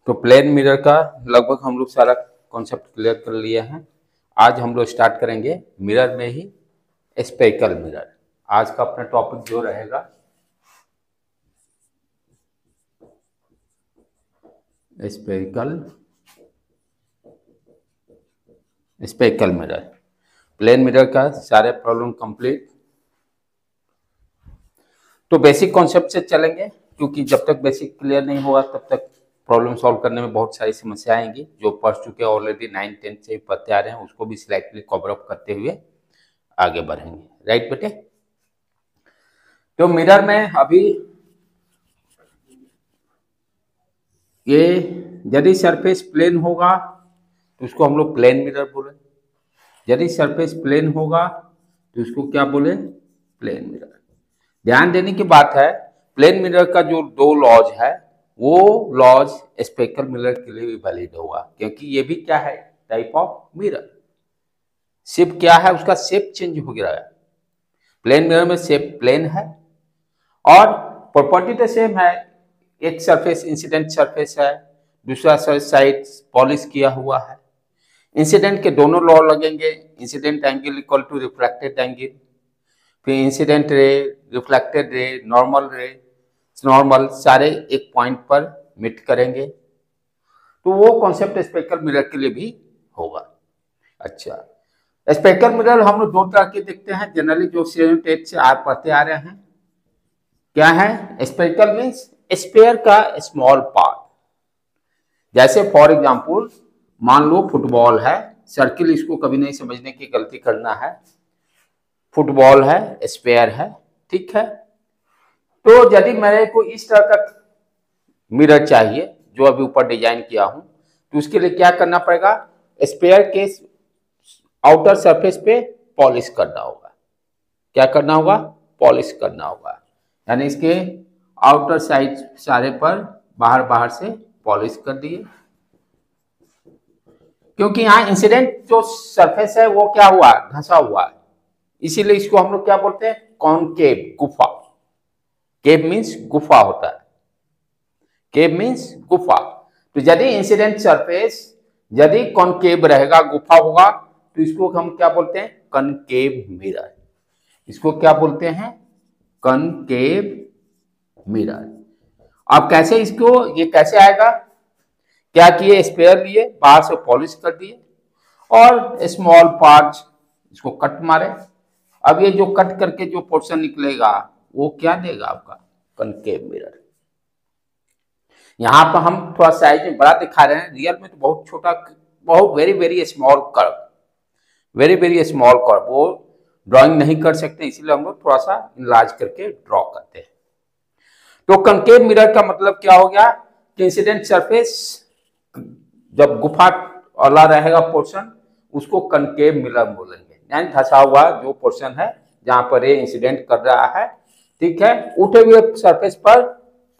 तो plane mirror का लगभग हम लोग सारा कॉन्सेप्ट क्लियर कर लिए हैं। आज हम लोग स्टार्ट करेंगे मिरर में ही स्पेरिकल मिरर। आज का अपना टॉपिक जो रहेगा स्पेरिकल मिरर। प्लेन मिरर का सारे प्रॉब्लम कंप्लीट। तो बेसिक कॉन्सेप्ट से चलेंगे, क्योंकि जब तक बेसिक क्लियर नहीं होगा तब तक प्रॉब्लम सॉल्व करने में बहुत सारी समस्या आएंगी। जो पढ़ चुके ऑलरेडी 9-10 से पढ़ते आ रहे हैं उसको भी स्लाइटली कवर अप करते हुए आगे बढ़ेंगे। राइट बेटे? तो मिरर में अभी ये यदि सरफेस प्लेन होगा तो उसको हम लोग प्लेन मिरर बोले। यदि सरफेस प्लेन होगा तो उसको क्या बोले? Plane mirror. ध्यान देने की बात है, प्लेन मिरर का जो दो लॉज है वो लॉज स्पेरिकल मिरर के लिए भी वैलिड होगा, क्योंकि ये भी क्या है? Type of mirror. शेप क्या है? उसका शेप चेंज हो गया है। प्लेन मिरर में शेप प्लेन है और प्रॉपर्टी तो सेम है। एक सरफेस इंसिडेंट सरफेस है, दूसरा साइड पॉलिश किया हुआ है। इंसिडेंट के दोनों लॉ लगेंगे। Incident angle equal to reflected angle, फिर incident ray, reflected ray, normal सारे एक पॉइंट पर मीट करेंगे। तो वो कॉन्सेप्ट स्पेरिकल मिरर के लिए भी होगा। अच्छा, स्पेरिकल मिरर हम लोग दो तरह के देखते हैं जनरली, जो 7th 8th से आप पढ़ते आ रहे हैं। क्या है स्पेरिकल? मीन्स स्पेयर का स्मॉल पार्ट। जैसे फॉर एग्जांपल मान लो फुटबॉल है, सर्किल इसको कभी नहीं समझने की गलती करना है। फुटबॉल है, स्पेयर है, ठीक है। तो यदि मेरे को इस तरह का मिरर चाहिए जो अभी ऊपर डिजाइन किया हूं, तो उसके लिए क्या करना पड़ेगा? स्पेयर के आउटर सरफेस पे पॉलिश करना होगा। क्या करना होगा? पॉलिश करना होगा। यानी इसके आउटर साइड सारे पर बाहर से पॉलिश कर दिए, क्योंकि यहाँ इंसिडेंट जो सरफेस है वो क्या हुआ? धंसा हुआ है। इसीलिए इसको हम लोग क्या बोलते हैं? कॉनकेव, गुफा। केव मीन्स गुफा होता है। केव मीन्स गुफा। तो यदि इंसिडेंट सरफेस यदि कॉनकेव रहेगा, गुफा होगा, तो इसको हम क्या बोलते हैं? Concave mirror. इसको क्या बोलते हैं? Concave mirror. अब कैसे इसको, ये कैसे आएगा? क्या किए? स्पेयर लिए, बाहर से पॉलिश कर दिए और स्मॉल पार्ट इसको कट मारे। अब ये जो कट करके जो पोर्शन निकलेगा वो क्या देगा? आपका कनकेव मिरर। यहां पर हम थोड़ा साइज में बड़ा दिखा रहे हैं, रियल में तो बहुत छोटा, बहुत very small curve, very small curve, वो ड्राइंग नहीं कर सकते, इसीलिए हम लोग थोड़ा सा इनलार्ज करके ड्रॉ करते हैं। तो कनकेव मिरर का मतलब क्या हो गया कि इंसिडेंट सरफेस जब गुफा वाला रहेगा पोर्शन, उसको कनकेव मिरर बोलेंगे। यानी धंसा हुआ जो पोर्शन है जहां पर ये इंसिडेंट कर रहा है, ठीक है, उठे हुए सरफेस पर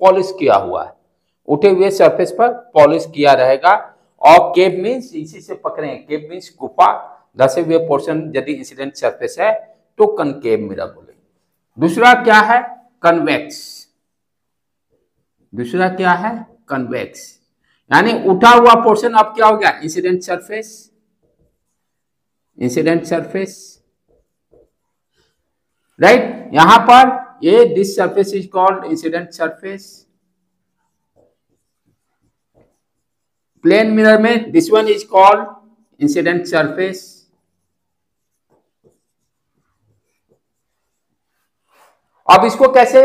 पॉलिश किया हुआ है, उठे हुए सरफेस पर पॉलिश किया रहेगा। और केव मीन्स इसी से पकड़े, केव मीन्स गुफा, धसे हुए पोर्शन यदि इंसिडेंट सरफेस है तो कनकेव मिरर बोलेंगे। दूसरा क्या है? कन्वेक्स। दूसरा क्या है? कन्वेक्स। यानी उठा हुआ पोर्शन अब क्या हो गया? Incident surface, incident surface, right. यहां पर ये this surface is called incident surface. Plane mirror में this one is called incident surface. अब इसको कैसे,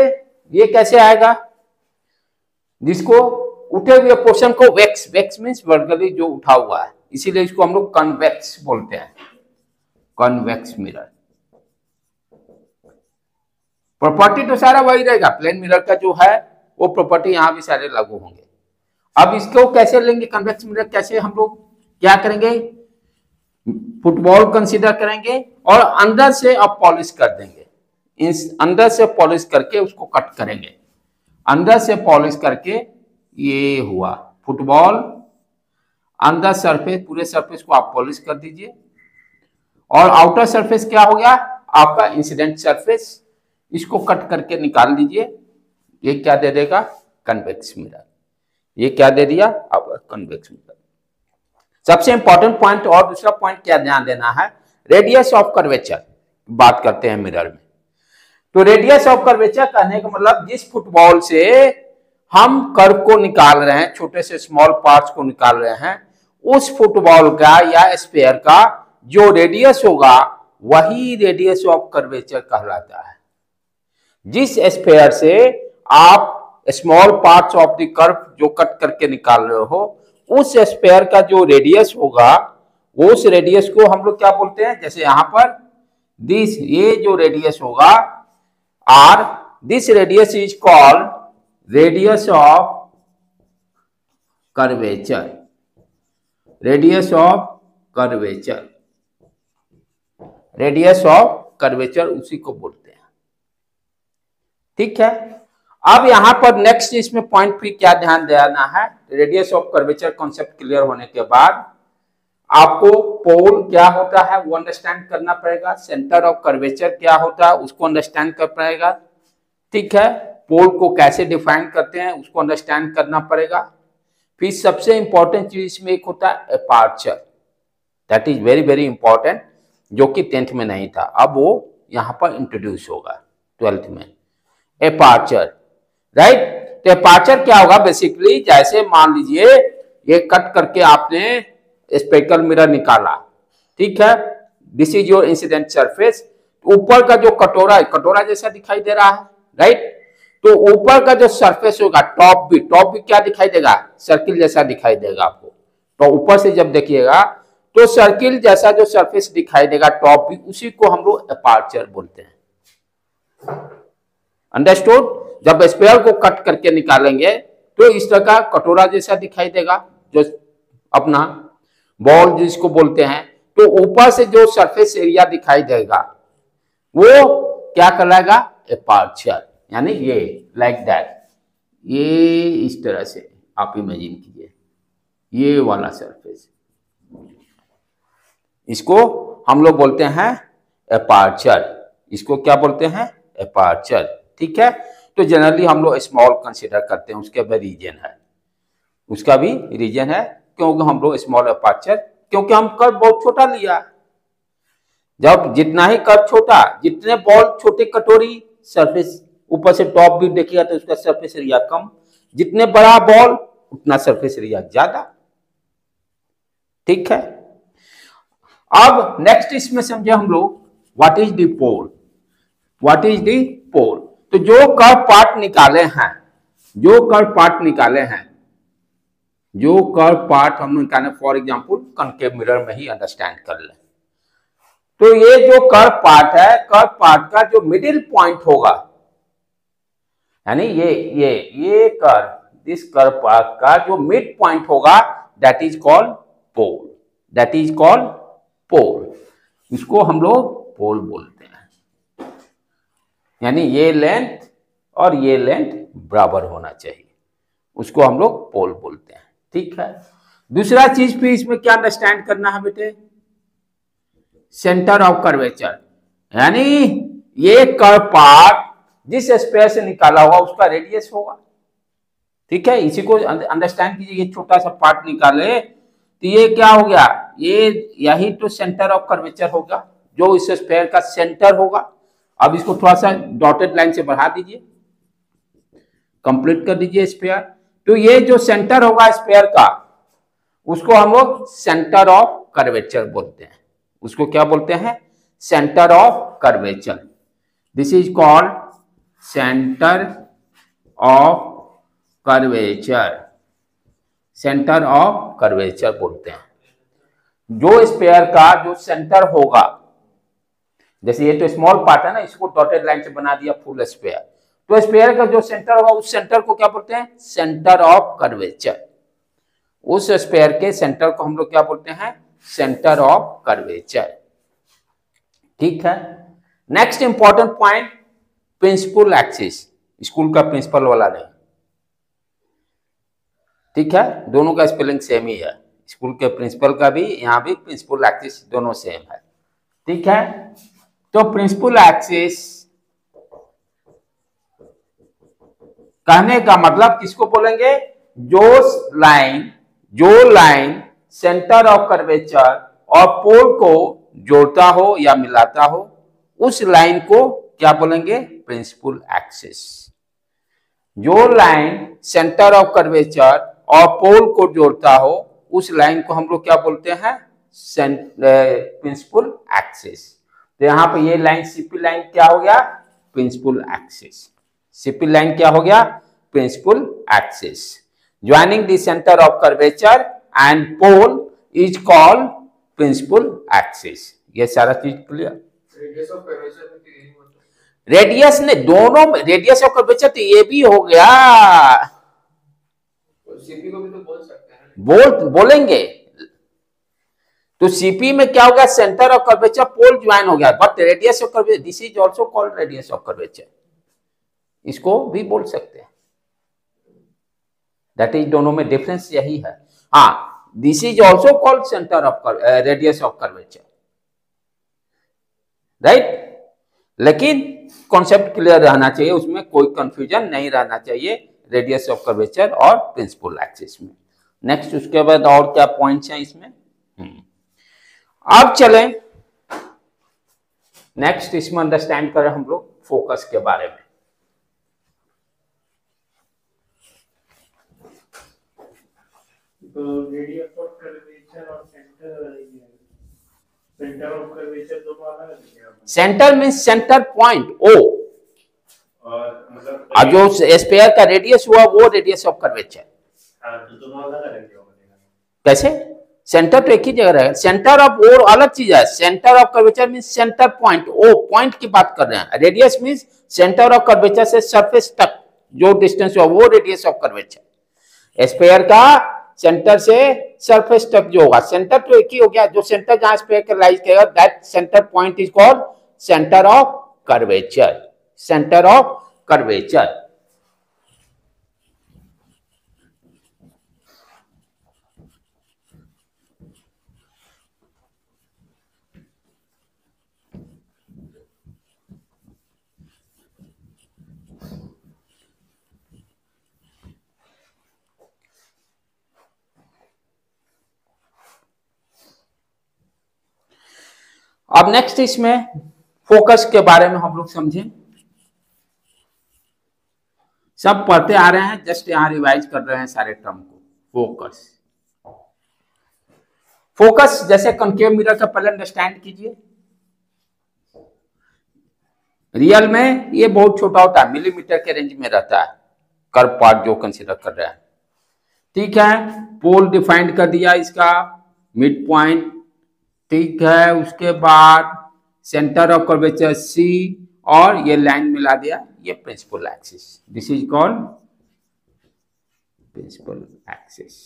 ये कैसे आएगा? जिसको उठे हुए पोर्शन को वेक्स मीन्स वर्टिकली जो उठा हुआ है, इसीलिए इसको हम लोग कन्वेक्स बोलते हैं, कन्वेक्स मिरर। प्रॉपर्टी तो सारा वही रहेगा, प्लेन मिरर का जो है वो प्रॉपर्टी यहां भी सारे लागू होंगे। अब इसको कैसे लेंगे कन्वेक्स मिरर? कैसे हम लोग क्या करेंगे? फुटबॉल कंसीडर करेंगे और अंदर से अब पॉलिश कर देंगे। अंदर से पॉलिश करके उसको कट करेंगे। अंदर से पॉलिश करके ये हुआ फुटबॉल। अंदर सरफेस, पूरे सरफेस को आप पॉलिश कर दीजिए और आउटर सरफेस क्या हो गया? आपका इंसिडेंट सरफेस। इसको कट करके निकाल दीजिए, ये क्या दे देगा? Convex mirror. ये क्या दे दिया, अब कन्वेक्स मिरर। सबसे इंपॉर्टेंट पॉइंट और दूसरा पॉइंट क्या ध्यान देना है, रेडियस ऑफ कर्वेचर बात करते हैं मिरर में। तो रेडियस ऑफ कर्वेचर कहने का मतलब जिस फुटबॉल से हम कर्व को निकाल रहे हैं, छोटे से स्मॉल पार्ट्स को निकाल रहे हैं, उस फुटबॉल का या स्फीयर का जो रेडियस होगा वही रेडियस ऑफ कर्वेचर कहलाता है। जिस स्फीयर से आप small parts of the curve जो कट करके निकाल रहे हो, उस स्फीयर का जो रेडियस होगा, उस रेडियस को हम लोग क्या बोलते हैं, जैसे यहां पर दिस, ये जो रेडियस होगा R, this radius is called radius of curvature, radius of curvature, radius of curvature उसी को बोलते हैं। ठीक है, अब यहां पर नेक्स्ट इसमें पॉइंट फिर क्या ध्यान देना है, radius of curvature concept clear होने के बाद आपको पोल क्या होता है वो अंडरस्टैंड करना पड़ेगा, सेंटर ऑफ कर्वेचर क्या होता है उसको अंडरस्टैंड कर पाएगा। ठीक है, पोल को कैसे डिफाइन करते हैं उसको अंडरस्टैंड करना पड़ेगा। फिर सबसे इंपॉर्टेंट चीज इसमें एक होता है aperture, that is very very important, जो कि 10th में नहीं था, अब वो यहां पर इंट्रोड्यूस होगा 12th में। Aperture, right. तो अपर्चर क्या होगा, बेसिकली जैसे मान लीजिए ये कट करके आपने स्पेक्ल मिरर निकाला, ठीक है, this is your incident surface. ऊपर का जो कटोरा है, कटोरा जैसा दिखाई दे रहा है, राइट। तो ऊपर का जो सरफेस होगा, टॉप भी क्या दिखाई देगा, सर्किल जैसा दिखाई देगा आपको। तो ऊपर से जब देखिएगा तो सर्किल जैसा जो सरफेस दिखाई देगा टॉप भी, उसी को हम लोग अपर्चर बोलते हैं। अंडरस्टूड। जब स्फीयर को कट करके निकालेंगे तो इस तरह का कटोरा जैसा दिखाई देगा, जो अपना बॉल जिसको बोलते हैं। तो ऊपर से जो सरफेस एरिया दिखाई देगा वो क्या कहलाएगा, अपर्चर, यानी ये लाइक दैट, ये इस तरह से आप इमेजिन कीजिए, ये वाला सरफेस, इसको हम लोग बोलते हैं अपर्चर, इसको क्या बोलते हैं, अपर्चर। ठीक है, तो जनरली हम लोग स्मॉल कंसीडर करते हैं, उसके भी रीजन है, उसका भी रीजन है, क्योंकि हम लोग स्मॉल अपर्चर, क्योंकि हम कर्व बहुत छोटा लिया। जब जितना ही कर्व छोटा, जितने बॉल छोटे कटोरी, सरफेस ऊपर से टॉप भी देखिएगा तो उसका सरफेस एरिया कम, जितने बड़ा बॉल उतना सरफेस एरिया ज्यादा। ठीक है, अब नेक्स्ट इसमें समझे हम लोग what is the pole, what is the pole. तो जो कर्व पार्ट निकाले हैं, जो कर्व पार्ट निकाले हैं, जो कर्व पार्ट हम निकाले, फॉर एग्जांपल कनकेव मिरर में ही अंडरस्टैंड कर ले। तो ये जो कर्व पार्ट है, कर्व पार्ट का जो मिडिल पॉइंट होगा, यानी ये कर्व, दिस कर्व पार्ट का जो मिड पॉइंट होगा, that is called pole, that is called pole. इसको हम लोग पोल बोलते हैं, यानी ये लेंथ और ये लेंथ बराबर होना चाहिए, उसको हम लोग पोल बोलते हैं। ठीक है, दूसरा चीज भी इसमें क्या अंडरस्टैंड करना है बेटे, सेंटर ऑफ कर्वेचर, यानी ये कर्व पार्ट जिस स्पेयर से निकाला हुआ उसका रेडियस होगा। ठीक है, इसी को अंडरस्टैंड कीजिए, ये छोटा सा पार्ट निकाले तो ये क्या हो गया, ये यही तो सेंटर ऑफ कर्वेचर होगा, जो इस स्पेयर का सेंटर होगा। अब इसको थोड़ा सा डॉटेड लाइन से बढ़ा दीजिए, कंप्लीट कर दीजिए स्पेयर। तो ये जो सेंटर होगा स्पेयर का, उसको हम लोग सेंटर ऑफ कर्वेचर बोलते हैं, उसको क्या बोलते हैं, centre of curvature. This is called centre of curvature, centre of curvature बोलते हैं। जो स्पेयर का जो सेंटर होगा, जैसे ये तो स्मॉल पार्ट है ना, इसको डॉटेड लाइन से बना दिया फुल स्पेयर, तो स्पेयर का जो सेंटर होगा उस सेंटर को क्या बोलते हैं, सेंटर ऑफ कर्वेचर। उस स्पेयर के सेंटर को हम लोग क्या बोलते हैं, सेंटर ऑफ कर्वेचर। ठीक है, next important point, principal axis, school का प्रिंसिपल वाला नहीं। ठीक है, दोनों का स्पेलिंग सेम ही है, स्कूल के प्रिंसिपल का भी, यहाँ भी प्रिंसिपल एक्सिस, दोनों सेम है। ठीक है, तो प्रिंसिपल एक्सिस कहने का मतलब किसको बोलेंगे, जो लाइन सेंटर ऑफ कर्वेचर और पोल को जोड़ता हो या मिलाता हो, उस लाइन को क्या बोलेंगे? Principal axis. जो लाइन सेंटर ऑफ कर्वेचर और पोल को जोड़ता हो, उस लाइन को हम लोग क्या बोलते हैं? Principal axis. तो यहां पर ये लाइन सीपी लाइन क्या हो गया? Principal axis. सीपी लाइन क्या हो गया? Principal axis. Joining the centre of curvature and pole is called principal axis. ये सारा चीज clear? Radius of curvature radius ने दोनों रेडियस ऑफ कर्वेचर तो ये भी हो गया, सीपी को भी तो बोल सकते हैं। बोलेंगे तो सीपी में क्या हो गया? Centre of curvature pole join हो गया, but radius of curvature this is also called radius of curvature, इसको भी बोल सकते हैं। दैट इज दोनों में डिफरेंस यही है। हाँ, this is also called centre of radius of curvature, right. लेकिन कॉन्सेप्ट क्लियर रहना चाहिए, उसमें कोई कंफ्यूजन नहीं रहना चाहिए रेडियस ऑफ कर्वेचर और प्रिंसिपल एक्सिस में। नेक्स्ट उसके बाद और क्या पॉइंट्स हैं इसमें? अब चलें नेक्स्ट, इसमें अंडरस्टैंड करें हम लोग फोकस के बारे में। तो रेडियस ऑफ कर्वेचर और सेंटर ऑफ कर्वेचर दोनों अलग है। Centre means centre point O, और मतलब जो स्फीयर का रेडियस हुआ वो रेडियस ऑफ कर्वेचर। तो दोनों अलग अलग क्यों बनेगा? कैसे? सेंटर तो एक ही जगह रहेगा, सेंटर ऑफ ओ अलग चीज है। Centre of curvature means centre point, O point की बात कर रहे हैं। Radius means centre of curvature से सरफेस तक जो डिस्टेंस हुआ वो रेडियस ऑफ कर्वेचर। स्फीयर का सेंटर से सरफेस तक जो होगा, सेंटर तो एक ही हो गया, जो सेंटर जहां स्फीयर का लाइज करेगा that centre point is called centre of curvature. Centre of curvature. अब नेक्स्ट इसमें फोकस के बारे में हम लोग समझें। सब पढ़ते आ रहे हैं, जस्ट यहां रिवाइज कर रहे हैं सारे टर्म को। फोकस, फोकस जैसे कॉन्केव मिरर का पहले अंडरस्टैंड कीजिए। रियल में ये बहुत छोटा होता है, मिलीमीटर के रेंज में रहता है कर्व पार्ट जो कंसीडर कर रहे हैं, ठीक है। पोल डिफाइंड कर दिया इसका, मिड पॉइंट, ठीक है। उसके बाद सेंटर ऑफ कर्वेचर सी और ये लाइन मिला दिया, ये principal axis. This is called principal axis.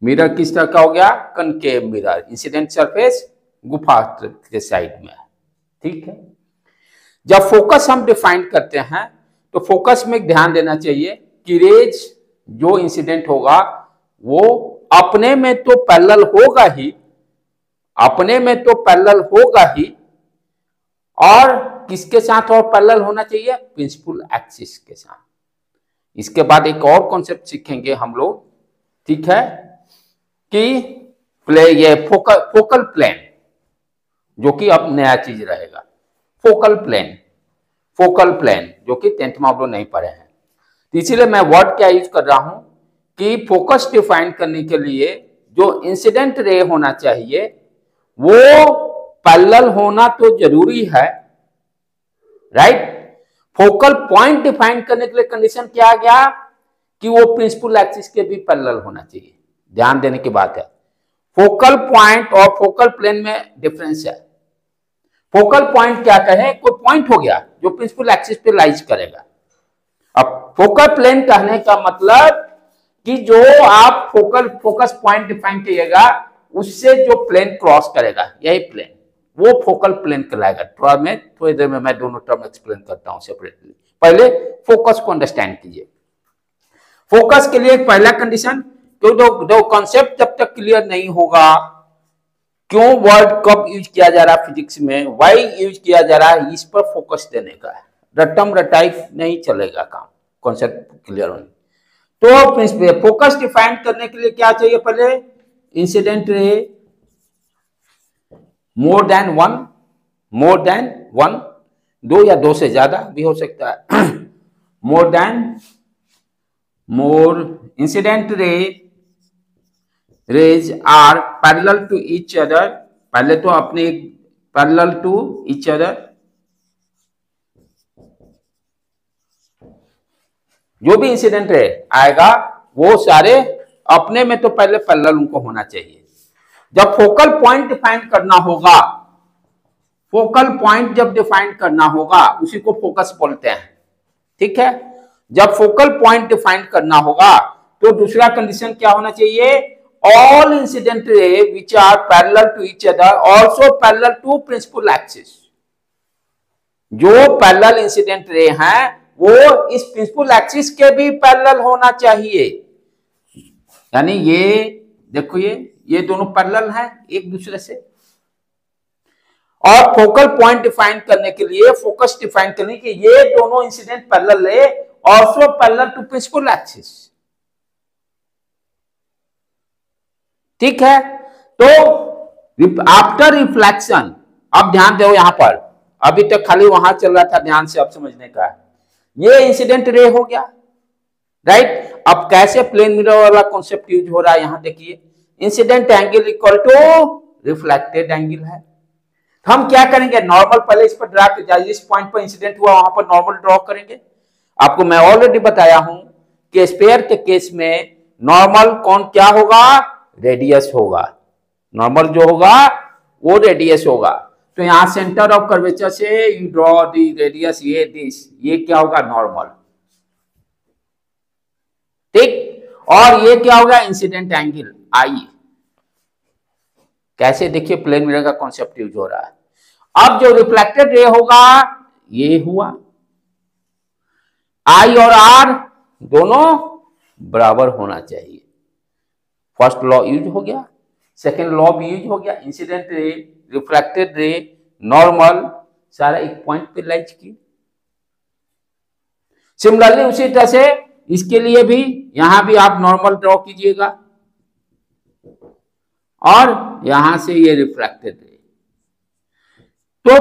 Mirror किस तरह का हो गया? कनकेव मिरर, इंसिडेंट सरफेस गुफा के साइड में, ठीक है। जब फोकस हम डिफाइन करते हैं तो फोकस में ध्यान देना चाहिए कि रेज जो इंसिडेंट होगा वो अपने में तो पैरेलल होगा ही, अपने में तो पैरेलल होगा ही, और किसके साथ और पैरेलल होना चाहिए? प्रिंसिपल एक्सिस के साथ। इसके बाद एक और कॉन्सेप्ट सीखेंगे हम लोग, ठीक है, कि ये फोकल प्लेन, जो कि अब नया चीज रहेगा। फोकल प्लेन, फोकल प्लेन जो कि 10th में आप लोग नहीं पढ़े हैं, तो इसीलिए मैं वर्ड क्या यूज कर रहा हूं कि फोकस डिफाइन करने के लिए जो इंसिडेंट रे होना चाहिए वो पैरेलल होना तो जरूरी है, राइट। फोकल पॉइंट डिफाइन करने के लिए कंडीशन क्या आ गया कि वो प्रिंसिपल एक्सिस के भी पैरेलल होना चाहिए। ध्यान देने की बात है, फोकल पॉइंट और फोकल प्लेन में डिफरेंस है। फोकल पॉइंट क्या कहे? कोई पॉइंट हो गया जो प्रिंसिपल एक्सिस पे लाइज करेगा। अब फोकल प्लेन कहने का मतलब कि जो आप फोकस पॉइंट डिफाइन कीजिएगा उससे जो प्लेन क्रॉस करेगा, यही प्लेन, वो फोकल प्लेन कहलाएगा। थोड़ी देर में मैं दोनों टर्म एक्सप्लेन करता हूं सेपरेटली। पहले फोकस को अंडरस्टैंड कीजिए। फोकस के लिए पहला कंडीशन, क्योंकि दो कॉन्सेप्ट जब तक क्लियर नहीं होगा, क्यों वर्ड कब यूज किया जा रहा है फिजिक्स में, वाई यूज किया जा रहा है, इस पर फोकस देने का है। रटम रटाई नहीं चलेगा काम, कॉन्सेप्ट क्लियर होने। तो फोकस डिफाइन करने के लिए क्या चाहिए? पहले incident ray more than one, दो या दो से ज्यादा भी हो सकता है। More incident rays are parallel to each other, पहले तो अपने पैरेलल टू ईच अदर, जो भी इंसिडेंट रे आएगा वो सारे अपने में तो पहले पैरेलल उनको होना चाहिए। जब फोकल पॉइंट डिफाइन करना होगा, फोकल पॉइंट जब डिफाइन करना होगा उसी को फोकस बोलते हैं, ठीक है। जब फोकल पॉइंट डिफाइन करना होगा तो दूसरा कंडीशन क्या होना चाहिए? All incident ray which are parallel to each other also parallel to principal axis. जो पैरेलल इंसिडेंट रे हैं वो इस प्रिंसिपल एक्सिस के भी पैरेलल होना चाहिए। यानी ये देखो, ये दोनों पैरेलल हैं एक दूसरे से। और फोकल पॉइंट डिफाइन करने के लिए, फोकस डिफाइन करने के लिए ये दोनों इंसिडेंट पैरेलल है, also parallel to principal axis, ठीक है। तो आफ्टर रिफ्लेक्शन, अब ध्यान दो यहां पर, अभी तक खाली वहां चल रहा था, ध्यान से अब समझने का है। ये इंसिडेंट रे हो गया, राइट। अब कैसे प्लेन मिरर वाला कॉन्सेप्ट यूज हो रहा है यहां देखिए, incident angle equal to reflected angle है। हम क्या करेंगे? नॉर्मल पहले इस पर ड्रा कर, जिस पॉइंट पर इंसिडेंट हुआ वहां पर नॉर्मल ड्रॉ करेंगे। आपको मैं ऑलरेडी बताया हूं कि स्फीयर के केस में नॉर्मल कौन क्या होगा? रेडियस होगा। नॉर्मल जो होगा वो रेडियस होगा। तो यहां सेंटर ऑफ कर्वेचर से यू ड्रॉ दी रेडियस, ये क्या होगा? नॉर्मल, ठीक। और ये क्या होगा? इंसिडेंट एंगल आई। कैसे? देखिए प्लेन मिरर का कॉन्सेप्ट यूज हो रहा है। अब जो रिफ्लेक्टेड रे होगा ये हुआ, आई और आर दोनों बराबर होना चाहिए। फर्स्ट लॉ यूज हो गया, सेकेंड लॉ भी यूज हो गया। Incident ray, reflected ray, normal सारा एक पॉइंट पे लाइज की। सिमिलरली उसी तरह से इसके लिए भी यहां भी आप नॉर्मल ड्रॉ कीजिएगा और यहां से ये रिफ्लेक्टेड रे। तो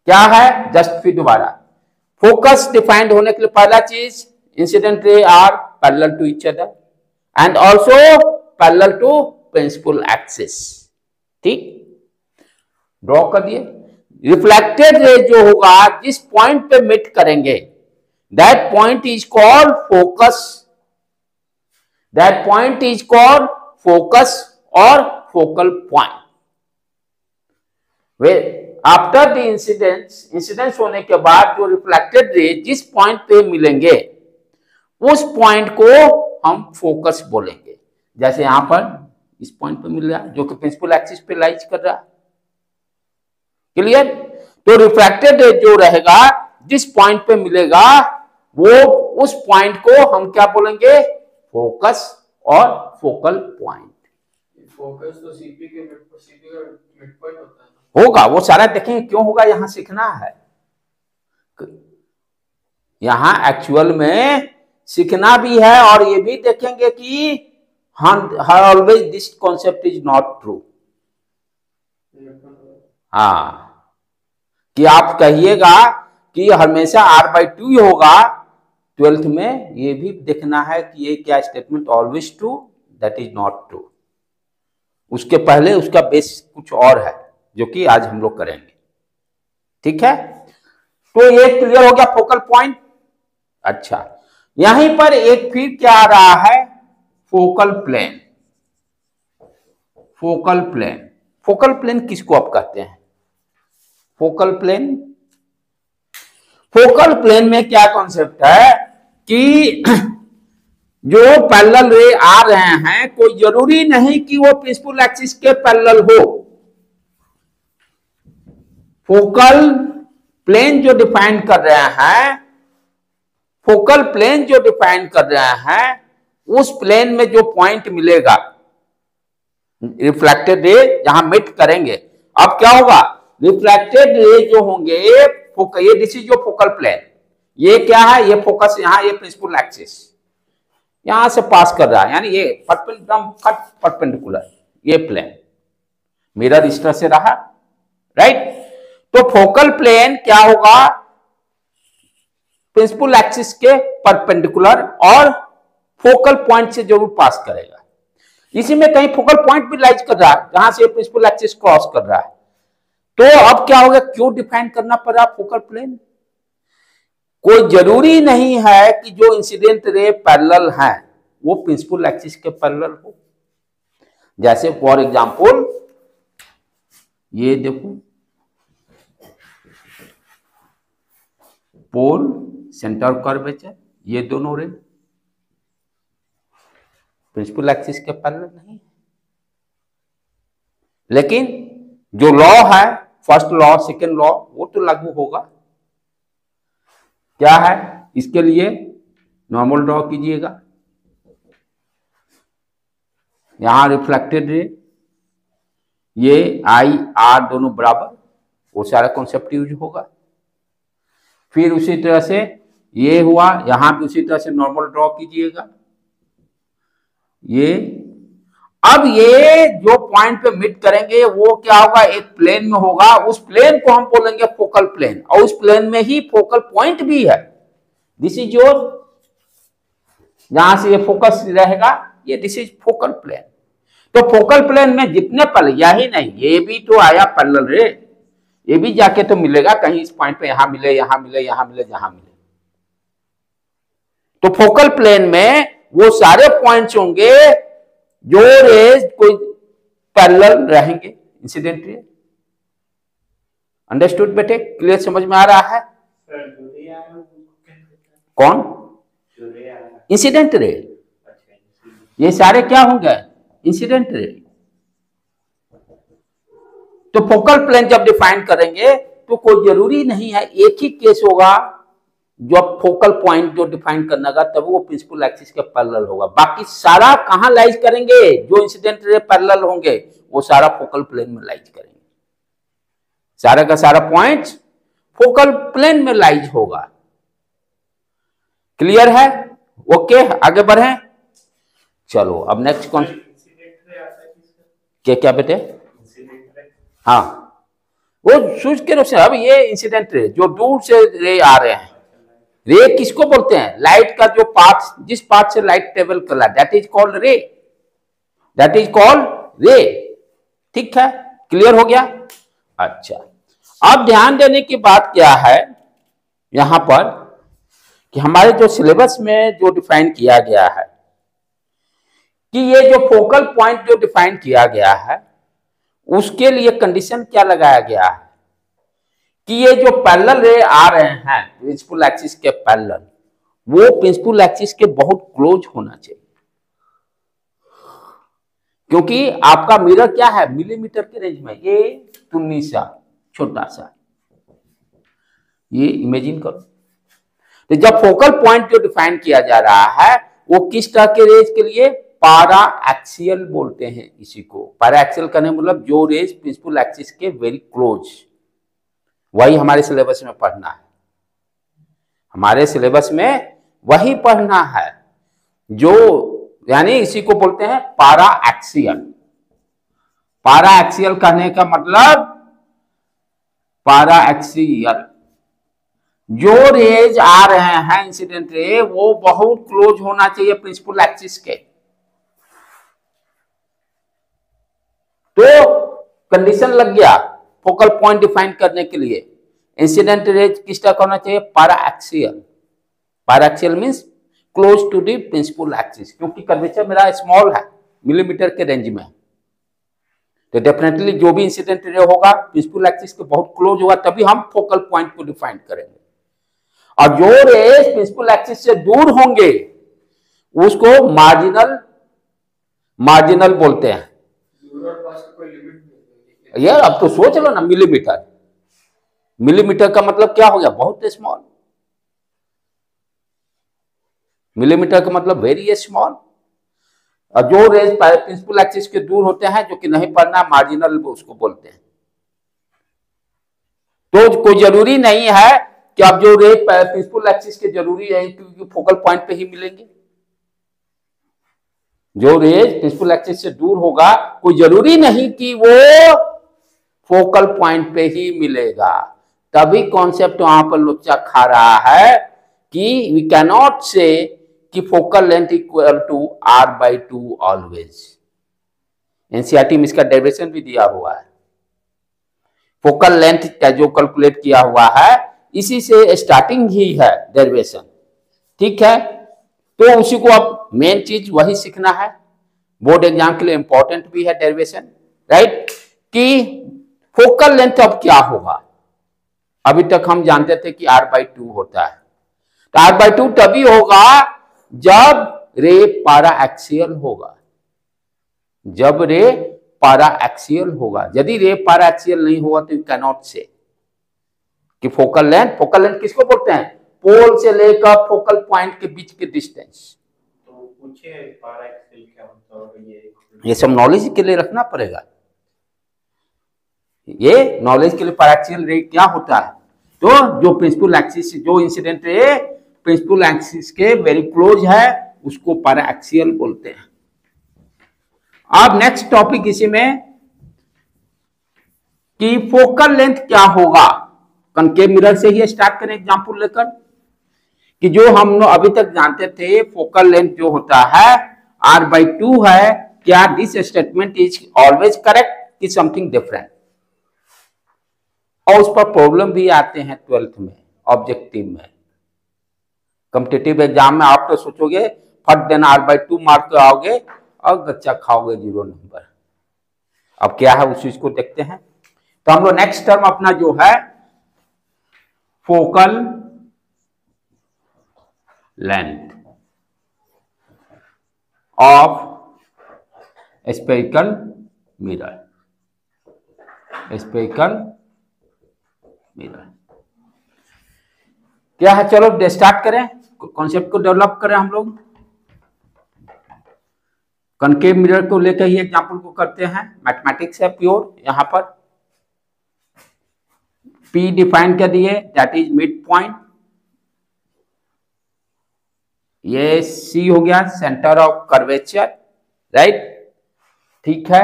क्या है? जस्ट फिर दोबारा फोकस डिफाइंड होने के लिए पहला चीज, incident ray are parallel to each other and also parallel to principal axis, ठीक। ड्रॉ कर दिए। रिफ्लेक्टेड रे जो होगा जिस पॉइंट पे मीट करेंगे, that point is called focus, that point is called focus और फोकल पॉइंट। वे आफ्टर द इंसिडेंस होने के बाद जो रिफ्लेक्टेड रे जिस पॉइंट पे मिलेंगे उस पॉइंट को हम फोकस बोलेंगे। जैसे यहां पर इस पॉइंट पे मिल रहा है जो कि प्रिंसिपल एक्सिस पे लाइज कर रहा है, क्लियर। तो रिफ्लेक्टेड रे जो रहेगा जिस पॉइंट पे मिलेगा वो उस पॉइंट को हम क्या बोलेंगे? फोकस और फोकल पॉइंट। फोकस तो सीपी का मिड पॉइंट होता है होगा, वो सारा देखेंगे क्यों होगा, यहां सीखना है। यहां एक्चुअल में सीखना भी है और ये भी देखेंगे कि always this concept is not true. हाँ, कि आप कहिएगा कि हमेशा r/2 ही होगा 12th में, ये भी देखना है कि ये क्या statement always true, that is not true. उसके पहले उसका बेस कुछ और है जो कि आज हम लोग करेंगे, ठीक है। तो ये क्लियर हो गया फोकल पॉइंट। अच्छा, यहीं पर एक फिर क्या आ रहा है? Focal plane. Focal plane, focal plane किसको आप कहते हैं? फोकल प्लेन, फोकल प्लेन में क्या कॉन्सेप्ट है कि जो पैरेलल रे आ रहे हैं कोई जरूरी नहीं कि वो प्रिंसिपल एक्सिस के पैरेलल हो। फोकल प्लेन जो डिफाइन कर रहे हैं, फोकल प्लेन जो डिफाइन कर रहे हैं उस प्लेन में जो पॉइंट मिलेगा रिफ्लेक्टेड रे जहां मीट करेंगे, अब क्या होगा? रिफ्लेक्टेड रे जो होंगे, ये दिस इज जो फोकल प्लेन, ये क्या है? ये फोकस, यहां ये प्रिंसिपल एक्सिस, यहां से पास कर रहा है, यानी ये परपेंडिकुलर, ये प्लेन मिरर इस तरह से रहा, राइट। तो फोकल प्लेन क्या होगा, प्रिंसिपल एक्सिस के परपेंडिकुलर और फोकल पॉइंट से जरूर पास करेगा। इसी में कहीं फोकल पॉइंट भी लाइज कर रहा है जहां से प्रिंसिपल एक्सिस क्रॉस कर रहा है। तो अब क्या होगा, क्यों डिफाइन करना पड़ा फोकल प्लेन? कोई जरूरी नहीं है कि जो इंसिडेंट रे पैरेलल है वो प्रिंसिपल एक्सिस के पैरेलल हो। जैसे फॉर एग्जांपल ये देखो, पोल सेंटर कर्वेचर, ये दोनों रे प्रिंसिपल एक्सिस के पैरेलल नहीं, लेकिन जो लॉ है, फर्स्ट लॉ सेकेंड लॉ, वो तो लागू होगा। क्या है, इसके लिए नॉर्मल ड्रॉ कीजिएगा, यहां रिफ्लेक्टेड रे, ये आई आर दोनों बराबर, वो सारा कॉन्सेप्ट यूज होगा। फिर उसी तरह से ये हुआ, यहां भी उसी तरह से नॉर्मल ड्रॉ कीजिएगा। ये अब ये जो पॉइंट पे मीट करेंगे वो क्या होगा, एक प्लेन में होगा, उस प्लेन को हम बोलेंगे फोकल प्लेन, और उस प्लेन में ही फोकल पॉइंट भी है। दिस इज योर, जहां से ये फोकस रहेगा, ये दिस इज फोकल प्लेन। तो फोकल प्लेन में जितने पल, यही नहीं, ये भी तो आया पैरेलल रे, ये भी जाके तो मिलेगा कहीं इस पॉइंट पे, यहां मिले, यहां मिले, यहां मिले, जहां मिले। तो फोकल प्लेन में वो सारे पॉइंट्स होंगे जो रेज कोई पैरेलल रहेंगे इंसिडेंट रे। अंडरस्टूड बेटे, क्लियर, समझ में आ रहा है? कौन? इंसिडेंट रे, ये सारे क्या होंगे, इंसिडेंट रे। तो फोकल प्लेन जब डिफाइन करेंगे तो कोई जरूरी नहीं है, एक ही केस होगा जो फोकल पॉइंट जो डिफाइन करना का, तब वो प्रिंसिपल एक्सिस के पैरेलल होगा। बाकी सारा कहां लाइज करेंगे, जो इंसिडेंट रे पैरेलल होंगे वो सारा फोकल प्लेन में लाइज करेंगे, सारा का सारा पॉइंट फोकल प्लेन में लाइज होगा। क्लियर है? ओके, आगे बढ़े। चलो अब नेक्स्ट कौन, क्या बेटे? हाँ, वो सूर्य के रोशनी। अब ये इंसिडेंट रे जो दूर से रे आ रहे हैं, रे किसको बोलते हैं, लाइट का जो पाथ, जिस पाथ से लाइट ट्रेवल कर रहा है, दैट इज कॉल्ड रे, दैट इज कॉल्ड रे। ठीक है, क्लियर हो गया? अच्छा, अब ध्यान देने की बात क्या है यहां पर, कि हमारे जो सिलेबस में जो डिफाइन किया गया है कि ये जो फोकल पॉइंट जो डिफाइन किया गया है, उसके लिए कंडीशन क्या लगाया गया है कि ये जो पैरेलल रे आ रहे हैं प्रिंसिपल एक्सिस के पैरेलल, वो प्रिंसिपल एक्सिस के बहुत क्लोज होना चाहिए। क्योंकि आपका मिरर क्या है, मिलीमीटर के रेंज में, ये तुन्नी सा छोटा सा, ये इमेजिन करो। तो जब फोकल पॉइंट जो डिफाइन किया जा रहा है वो किस तरह के रेज के लिए, पारा एक्सियल बोलते हैं इसी को। पारा एक्सियल करने मतलब जो रेज प्रिंसिपल एक्सिस के वेरी क्लोज, वही हमारे सिलेबस में पढ़ना है, हमारे सिलेबस में वही पढ़ना है, जो यानी इसी को बोलते हैं पारा एक्सियल। पारा एक्सियल कहने का मतलब, पारा एक्सियल जो रेज आ रहे हैं इंसिडेंट रे, वो बहुत क्लोज होना चाहिए प्रिंसिपल एक्सिस के। तो कंडीशन लग गया फोकल पॉइंट डिफाइन करने के लिए, इंसिडेंट रेज किस तरह का होना चाहिए, paraxial. Paraxial means close to the principal axis, क्योंकि कर्वेचर मेरा स्मॉल है, मिलीमीटर के रेंज में, तो डेफिनेटली जो भी इंसिडेंट रे होगा प्रिंसिपल एक्सिस के बहुत क्लोज होगा, तभी हम फोकल पॉइंट को डिफाइन करेंगे। और जो रेज प्रिंसिपल एक्सिस से दूर होंगे उसको मार्जिनल बोलते हैं। यार अब तो सोच लो ना, मिलीमीटर, मिलीमीटर का मतलब क्या हो गया, बहुत स्मॉल। मिलीमीटर का मतलब वेरी स्मॉल। और जो रेज प्रिंसिपल एक्सिस के दूर होते हैं, जो कि नहीं पढ़ना, मार्जिनल उसको बोलते हैं। तो कोई जरूरी नहीं है कि अब जो रेज प्रिंसिपल एक्सिस के जरूरी है क्योंकि फोकल पॉइंट पे ही मिलेंगे। जो रेज प्रिंसिपल एक्सिस से दूर होगा कोई जरूरी नहीं कि वो फोकल पॉइंट पे ही मिलेगा। तभी कॉन्सेप्ट वहां पर लोचा खा रहा है कि वी कैनॉट से कि focal length equal to r/2 always. NCERT में इसका डेरिवेशन भी दिया हुआ है। फोकल लेंथ का जो कैलकुलेट किया हुआ है इसी से स्टार्टिंग ही है डेरिवेशन, ठीक है। तो उसी को अब मेन चीज वही सीखना है, बोर्ड एग्जाम के लिए इंपॉर्टेंट भी है डेरिवेशन, राइट। कि फोकल लेंथ अब क्या होगा। अभी तक हम जानते थे कि r/2 होता है, तो r/2 तभी होगा जब रे पारा एक्सियल होगा, जब रे पारा एक्सियल होगा। यदि रे पारा एक्सियल नहीं होगा तो यू कैनॉट से कि फोकल लेंथ किसको बोलते हैं, पोल से लेकर फोकल पॉइंट के बीच के डिस्टेंस। तो पूछे पारा एक्सियल क्या होता है, ये सब नॉलेज के लिए रखना पड़ेगा। ये नॉलेज के लिए पारा एक्सियल रे क्या होता है, तो जो प्रिंसिपल एक्सिस जो इंसिडेंट रे प्रिंसिपल एक्सिस के वेरी क्लोज है उसको पारा एक्सियल बोलते हैं। अब नेक्स्ट टॉपिक इसी में कि फोकल लेंथ क्या होगा। कनकेव मिरर से ही स्टार्ट करें एग्जांपल लेकर कि जो हम लोग अभी तक जानते थे फोकल लेंथ जो होता है r/2 है, क्या this statement is always correct कि समथिंग डिफरेंट। और उस पर प्रॉब्लम भी आते हैं 12th में ऑब्जेक्टिव में। कॉम्पिटिटिव एग्जाम में आप तो सोचोगे फट देना r/2 मार्क आओगे और गच्चा खाओगे 0 नंबर। अब क्या है उस चीज को देखते हैं। तो हम लोग नेक्स्ट टर्म अपना जो है focal length of spherical mirror, spherical mirror क्या है। चलो स्टार्ट करें, कॉन्सेप्ट को डेवलप करें हम लोग। कनकेव मिरर को लेकर ही एग्जांपल को करते हैं, मैथमेटिक्स है प्योर। यहां पर P डिफाइन कर दिए, दैट इज मिड पॉइंट। ये C हो गया सेंटर ऑफ कर्वेचर, राइट, ठीक है।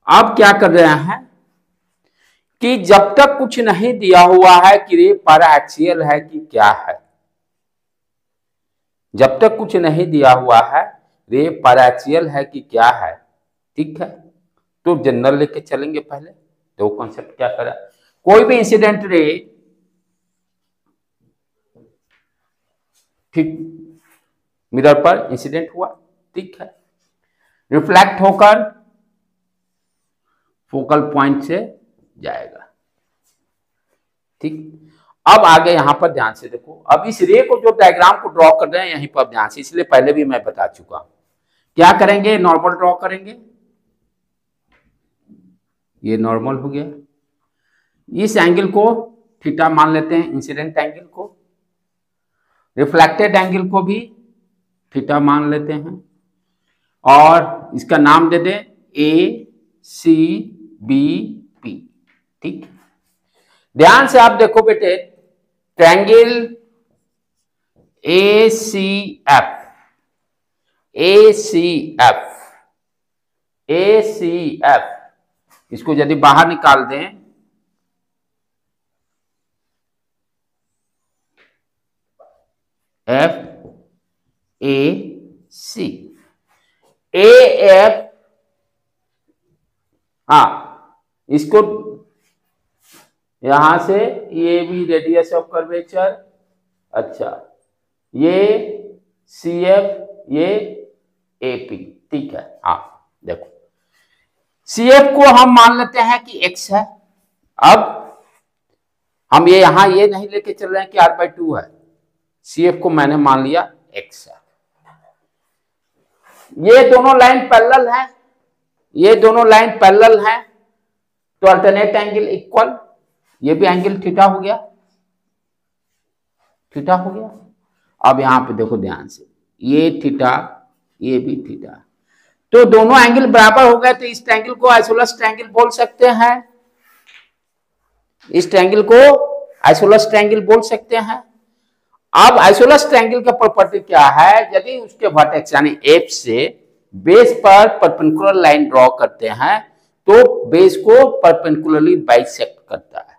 अब क्या कर रहे हैं कि जब तक कुछ नहीं दिया हुआ है कि रे पारा एक्सियल है कि क्या है, जब तक कुछ नहीं दिया हुआ है रे पारा एक्सियल है कि क्या है, ठीक है, तो जनरल लेके चलेंगे। पहले दो कॉन्सेप्ट क्या करा, कोई भी इंसिडेंट रे ठीक मिरर पर इंसिडेंट हुआ, ठीक है, रिफ्लेक्ट होकर फोकल पॉइंट से जाएगा, ठीक। अब आगे यहां पर ध्यान से देखो, अब इस रे को जो डायग्राम को ड्रॉ कर रहे हैं यहीं पर ध्यान से, इसलिए पहले भी मैं बता चुका हूं। क्या करेंगे, नॉर्मल ड्रॉ करेंगे, ये नॉर्मल हो गया। इस एंगल को थीटा मान लेते हैं, इंसिडेंट एंगल को, रिफ्लेक्टेड एंगल को भी थीटा मान लेते हैं और इसका नाम दे दें ACBP, ठीक। ध्यान से आप देखो बेटे, ट्रायंगल ACF इसको यदि बाहर निकाल दें, FAC AF, हाँ, इसको यहां से ये भी रेडियस ऑफ कर्वेचर, अच्छा, ये CF, ये AP, ठीक है। हाँ देखो, CF को हम मान लेते हैं कि x है। अब हम ये यहां ये नहीं लेके चल रहे हैं कि r/2 है, CF को मैंने मान लिया x है। ये दोनों लाइन पैरेलल है, ये दोनों लाइन पैरेलल है, तो अल्टरनेट एंगल इक्वल, ये भी एंगल थीटा हो गया, थीटा हो गया। अब यहां पे देखो ध्यान से, ये थीटा, ये भी थीटा, तो दोनों एंगल बराबर हो गए, तो इस ट्रायंगल को आइसोसेलेस ट्रायंगल बोल सकते हैं, इस ट्रायंगल को आइसोसेलेस ट्रायंगल बोल सकते हैं। अब आइसोलस ट्रायंगल का प्रॉपर्टी क्या है, यदि उसके वर्टेक्स यानी एफ से बेस पर परपेंडिकुलर लाइन ड्रॉ करते हैं तो बेस को परपेंडिकुलरली बाइसेक्ट करता है।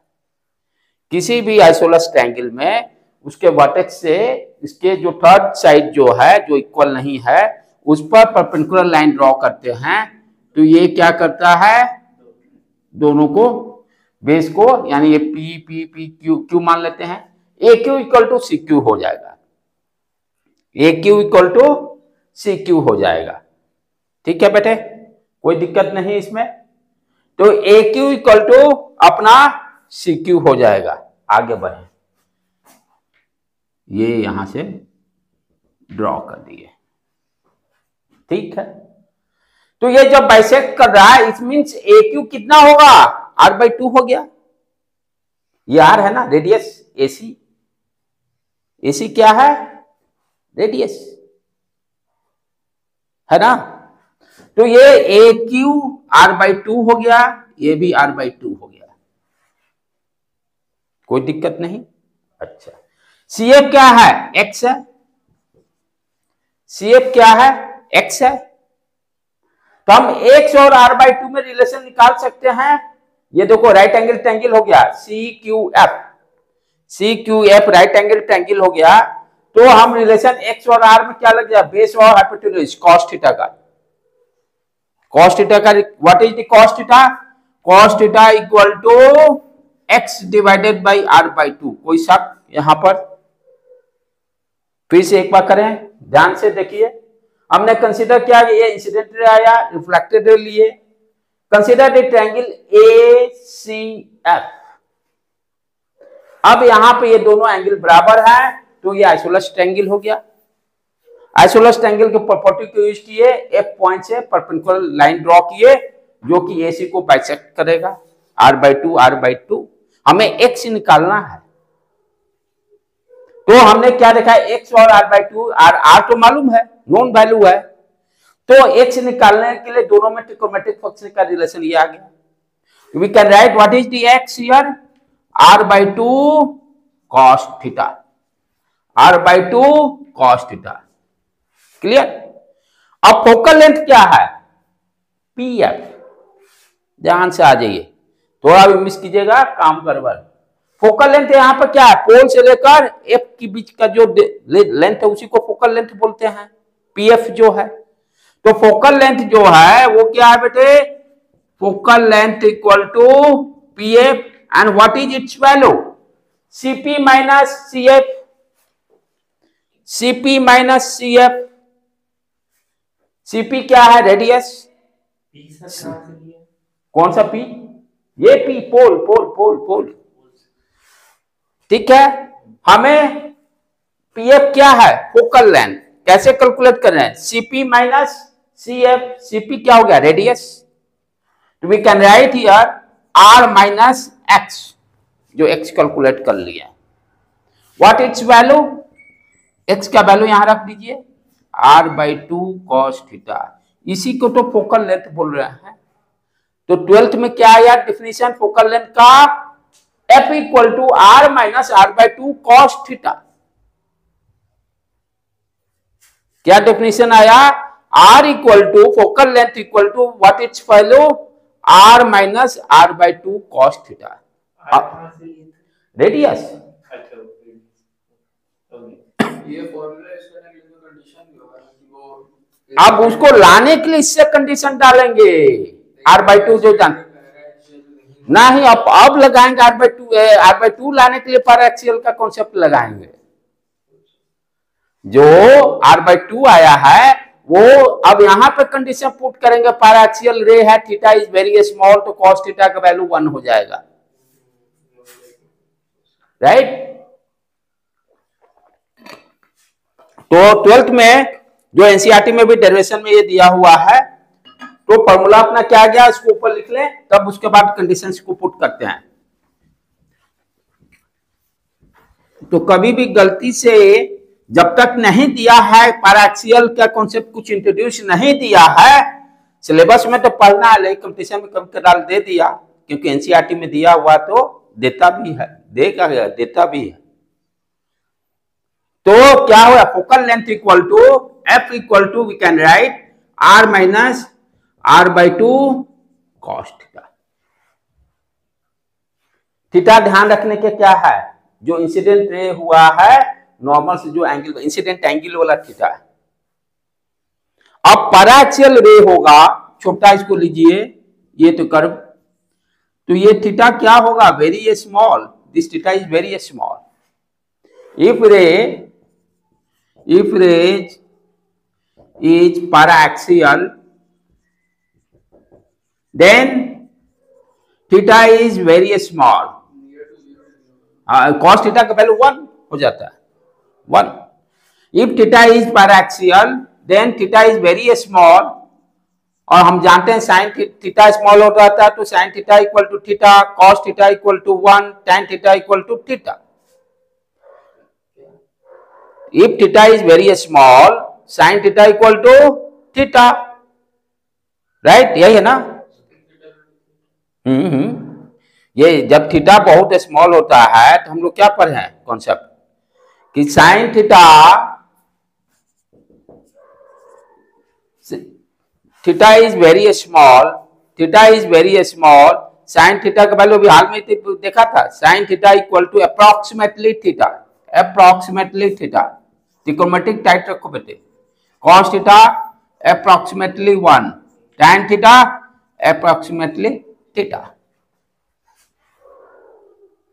किसी भी आइसोलस ट्रायंगल में उसके वर्टेक्स से इसके जो थर्ड साइड जो है जो इक्वल नहीं है उस पर परपेंडिकुलर लाइन ड्रॉ करते हैं तो ये क्या करता है, दोनों को बेस को यानी ये P P P Q Q मान लेते हैं, A Q equal to C Q हो जाएगा, A Q equal to C Q हो जाएगा। ठीक है बेटे, कोई दिक्कत नहीं इसमें। तो ए क्यू इक्वल टू अपना सी क्यू हो जाएगा। आगे बढ़े, ये यहां से ड्रॉ कर दिए। ठीक है, तो ये जब बाइसेक्ट कर रहा है इट मींस ए क्यू कितना होगा, आर बाई टू हो गया। ये आर है ना रेडियस, एसी, एसी क्या है, रेडियस है ना। तो ये ए क्यू आर बाई टू हो गया, ये भी आर बाई टू हो गया, कोई दिक्कत नहीं। अच्छा, सी एफ क्या है, एक्स है, सी एफ क्या है, एक्स है। तो हम एक्स और आर बाई टू में रिलेशन निकाल सकते हैं। ये देखो राइट एंगल ट्रायंगल हो गया C Q F, C Q F right angle triangle हो गया। तो हम रिलेशन एक्स और आर में क्या लग गया, बेस और हाइपोटेन्यूज कॉस थीटा का, कॉस थीटा का what is the cos theta, cos theta equal to x divided by r by two. कोई शक यहां पर, फिर से एक बार करें, ध्यान से देखिए। हमने कंसीडर किया कि ये इंसिडेंट रे आया, रिफ्लेक्टेड रे लिए। Consider the triangle ACF। अब यहां पे ये दोनों एंगल बराबर है तो ये आइसोलस ट्रायंगल हो गया। आइसोलस ट्रायंगल के प्रॉपर्टी को यूज किए, एफ पॉइंट से परपेंडिकुलर लाइन ड्रॉ किए जो कि AC को बाइसेक्ट करेगा, r by two r by two. हमें एक्स निकालना है तो हमने क्या देखा, एक्स और आर बाई टू, आर तो मालूम है, नोन वैल्यू है। तो एक्स निकालने के लिए दोनों में ट्रिग्नोमेट्रिक फंक्शन का रिलेशन ये आ गया। We can write what is the x here, r by two cos theta, r by two cos theta. Clear. अब फोकल लेंथ क्या है, पीएफ। ध्यान से आ जाइए, थोड़ा भी मिस कीजिएगा काम गड़बड़। फोकल लेंथ यहां पर क्या है, पोल से लेकर एफ के बीच का जो लेंथ है उसी को फोकल लेंथ बोलते हैं, पीएफ जो है। तो फोकल लेंथ जो है वो क्या है बेटे, focal length equal to PF and what is its value, CP minus CF, CP minus CF. CP क्या है, रेडियस। कौन सा पी, ये पी, पोल पोल पोल पोल। ठीक है, हमें पीएफ क्या है, फोकल लेंथ। कैसे कैलकुलेट कर रहे हैं, सीपी माइनस सीएफ। सीपी क्या हो गया, रेडियस। तो we can write here r minus x, जो एक्स कैलकुलेट कर लिया। व्हाट इट्स वैल्यू, एक्स का वैल्यू यहां रख दीजिए, r by two cos theta. इसी को तो फोकल लेंथ बोल रहे हैं। तो 12th में क्या आया डिफिनीशन फोकल लेंथ का, F equal to r minus r by two cos theta. क्या डेफिनेशन आया, r equal to focal length equal to what its value, r minus r by two cos theta, radius. ये formula इसका condition भी होगा कि वो, अब उसको लाने के लिए इससे कंडीशन डालेंगे, आर बाई टू जो जान नहीं, अब लगाएंगे आर बाई टू लाने के लिए पर एक्सियल का कॉन्सेप्ट लगाएंगे। जो आर बाई टू आया है वो अब यहां पर कंडीशन पुट करेंगे, पर एक्सियल रे है, थीटा इज वेरी स्मॉल, तो कॉस थीटा का वैल्यू 1 हो जाएगा, राइट। तो 12th में जो एनसीईआरटी में भी डेरिवेशन में ये दिया हुआ है, तो फॉर्मूला अपना क्या गया इसको ऊपर लिख लें, तब उसके बाद कंडीशंस को पुट करते हैं। तो कभी भी गलती से जब तक नहीं दिया है, पैराक्सियल का कॉन्सेप्ट कुछ इंट्रोड्यूस नहीं दिया है, सिलेबस में तो पढ़ना है, लेकिन कंपटीशन में कभी कदार दे दिया, क्योंकि एनसीईआरटी में दिया हुआ तो देता भी है, देगा देता भी है। तो क्या हुआ, focal length equal to F equal to we can write r minus r by two cos theta. Theta ध्यान रखने के क्या है, जो इंसिडेंट रे हुआ है नॉर्मल से जो एंगल, इंसिडेंट एंगल वाला थीटा है। अब पैराक्सियल रे होगा, छोटा इसको लीजिए, ये तो कर्व, तो ये थीटा क्या होगा, very small, this theta is very small. If रे is paraxial, then theta is very small. Cos theta का वैल्यू 1 हो जाता है, 1. If theta is paraxial, then theta is very small. और हम जानते हैं साइन थीटा स्मॉल हो जाता है, तो sine theta equal to theta, cos theta equal to 1, tan theta equal to theta. If theta is very small, sin theta equal to theta, right? यही है ना? ये जब थीटा बहुत स्मॉल होता है तो हम लोग क्या पढ़े हैं कॉन्सेप्ट कि sin theta is very small, sin theta का वैल्यू अभी हाल में देखा था, sin theta equal to approximately theta, त्रिकोणमितिक टाइट रखो बेटे, cos theta approximately 1, tan theta approximately theta,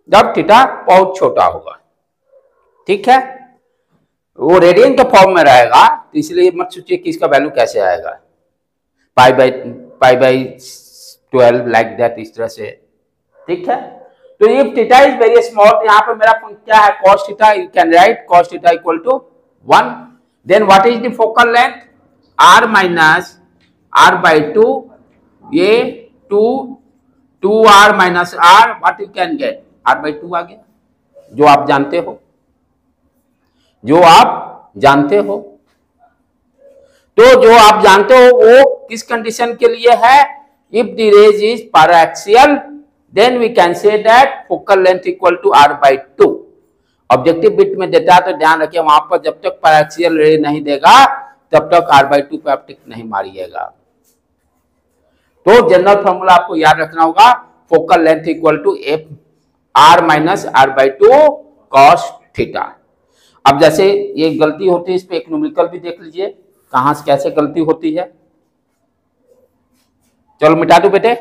जब थीटा बहुत छोटा होगा, ठीक है। वो रेडियन के फॉर्म में रहेगा, तो इसलिए मत सोचिए कि इसका वैल्यू कैसे आएगा, पाई बाई 12 लाइक दैट, इस तरह से, ठीक है। तो if theta is very small, तो यहाँ पर मेरा क्या है, cos theta, you can write cos theta equal to 1. Then what is the focal length? R minus R by 2. ये 2R minus R, what you can get? R by 2 आ गया, जो आप जानते हो, तो जो आप जानते हो वो किस कंडीशन के लिए है, if the rays is paraxial, then we can say that focal length equal to R by 2. Objective bit में देता है तो ध्यान रखिए, वहां पर जब तक पैराक्सियल रे नहीं देगा तब तक R/2 पे आप टिक नहीं मारिएगा। तो जनरल फॉर्मूला आपको याद रखना होगा, focal length equal to F R minus R/2 cos theta. अब जैसे ये गलती होती है, इस पे एक न्यूमेरिकल भी देख लीजिए कहां से कैसे गलती होती है। चलो मिटा दो बेटे,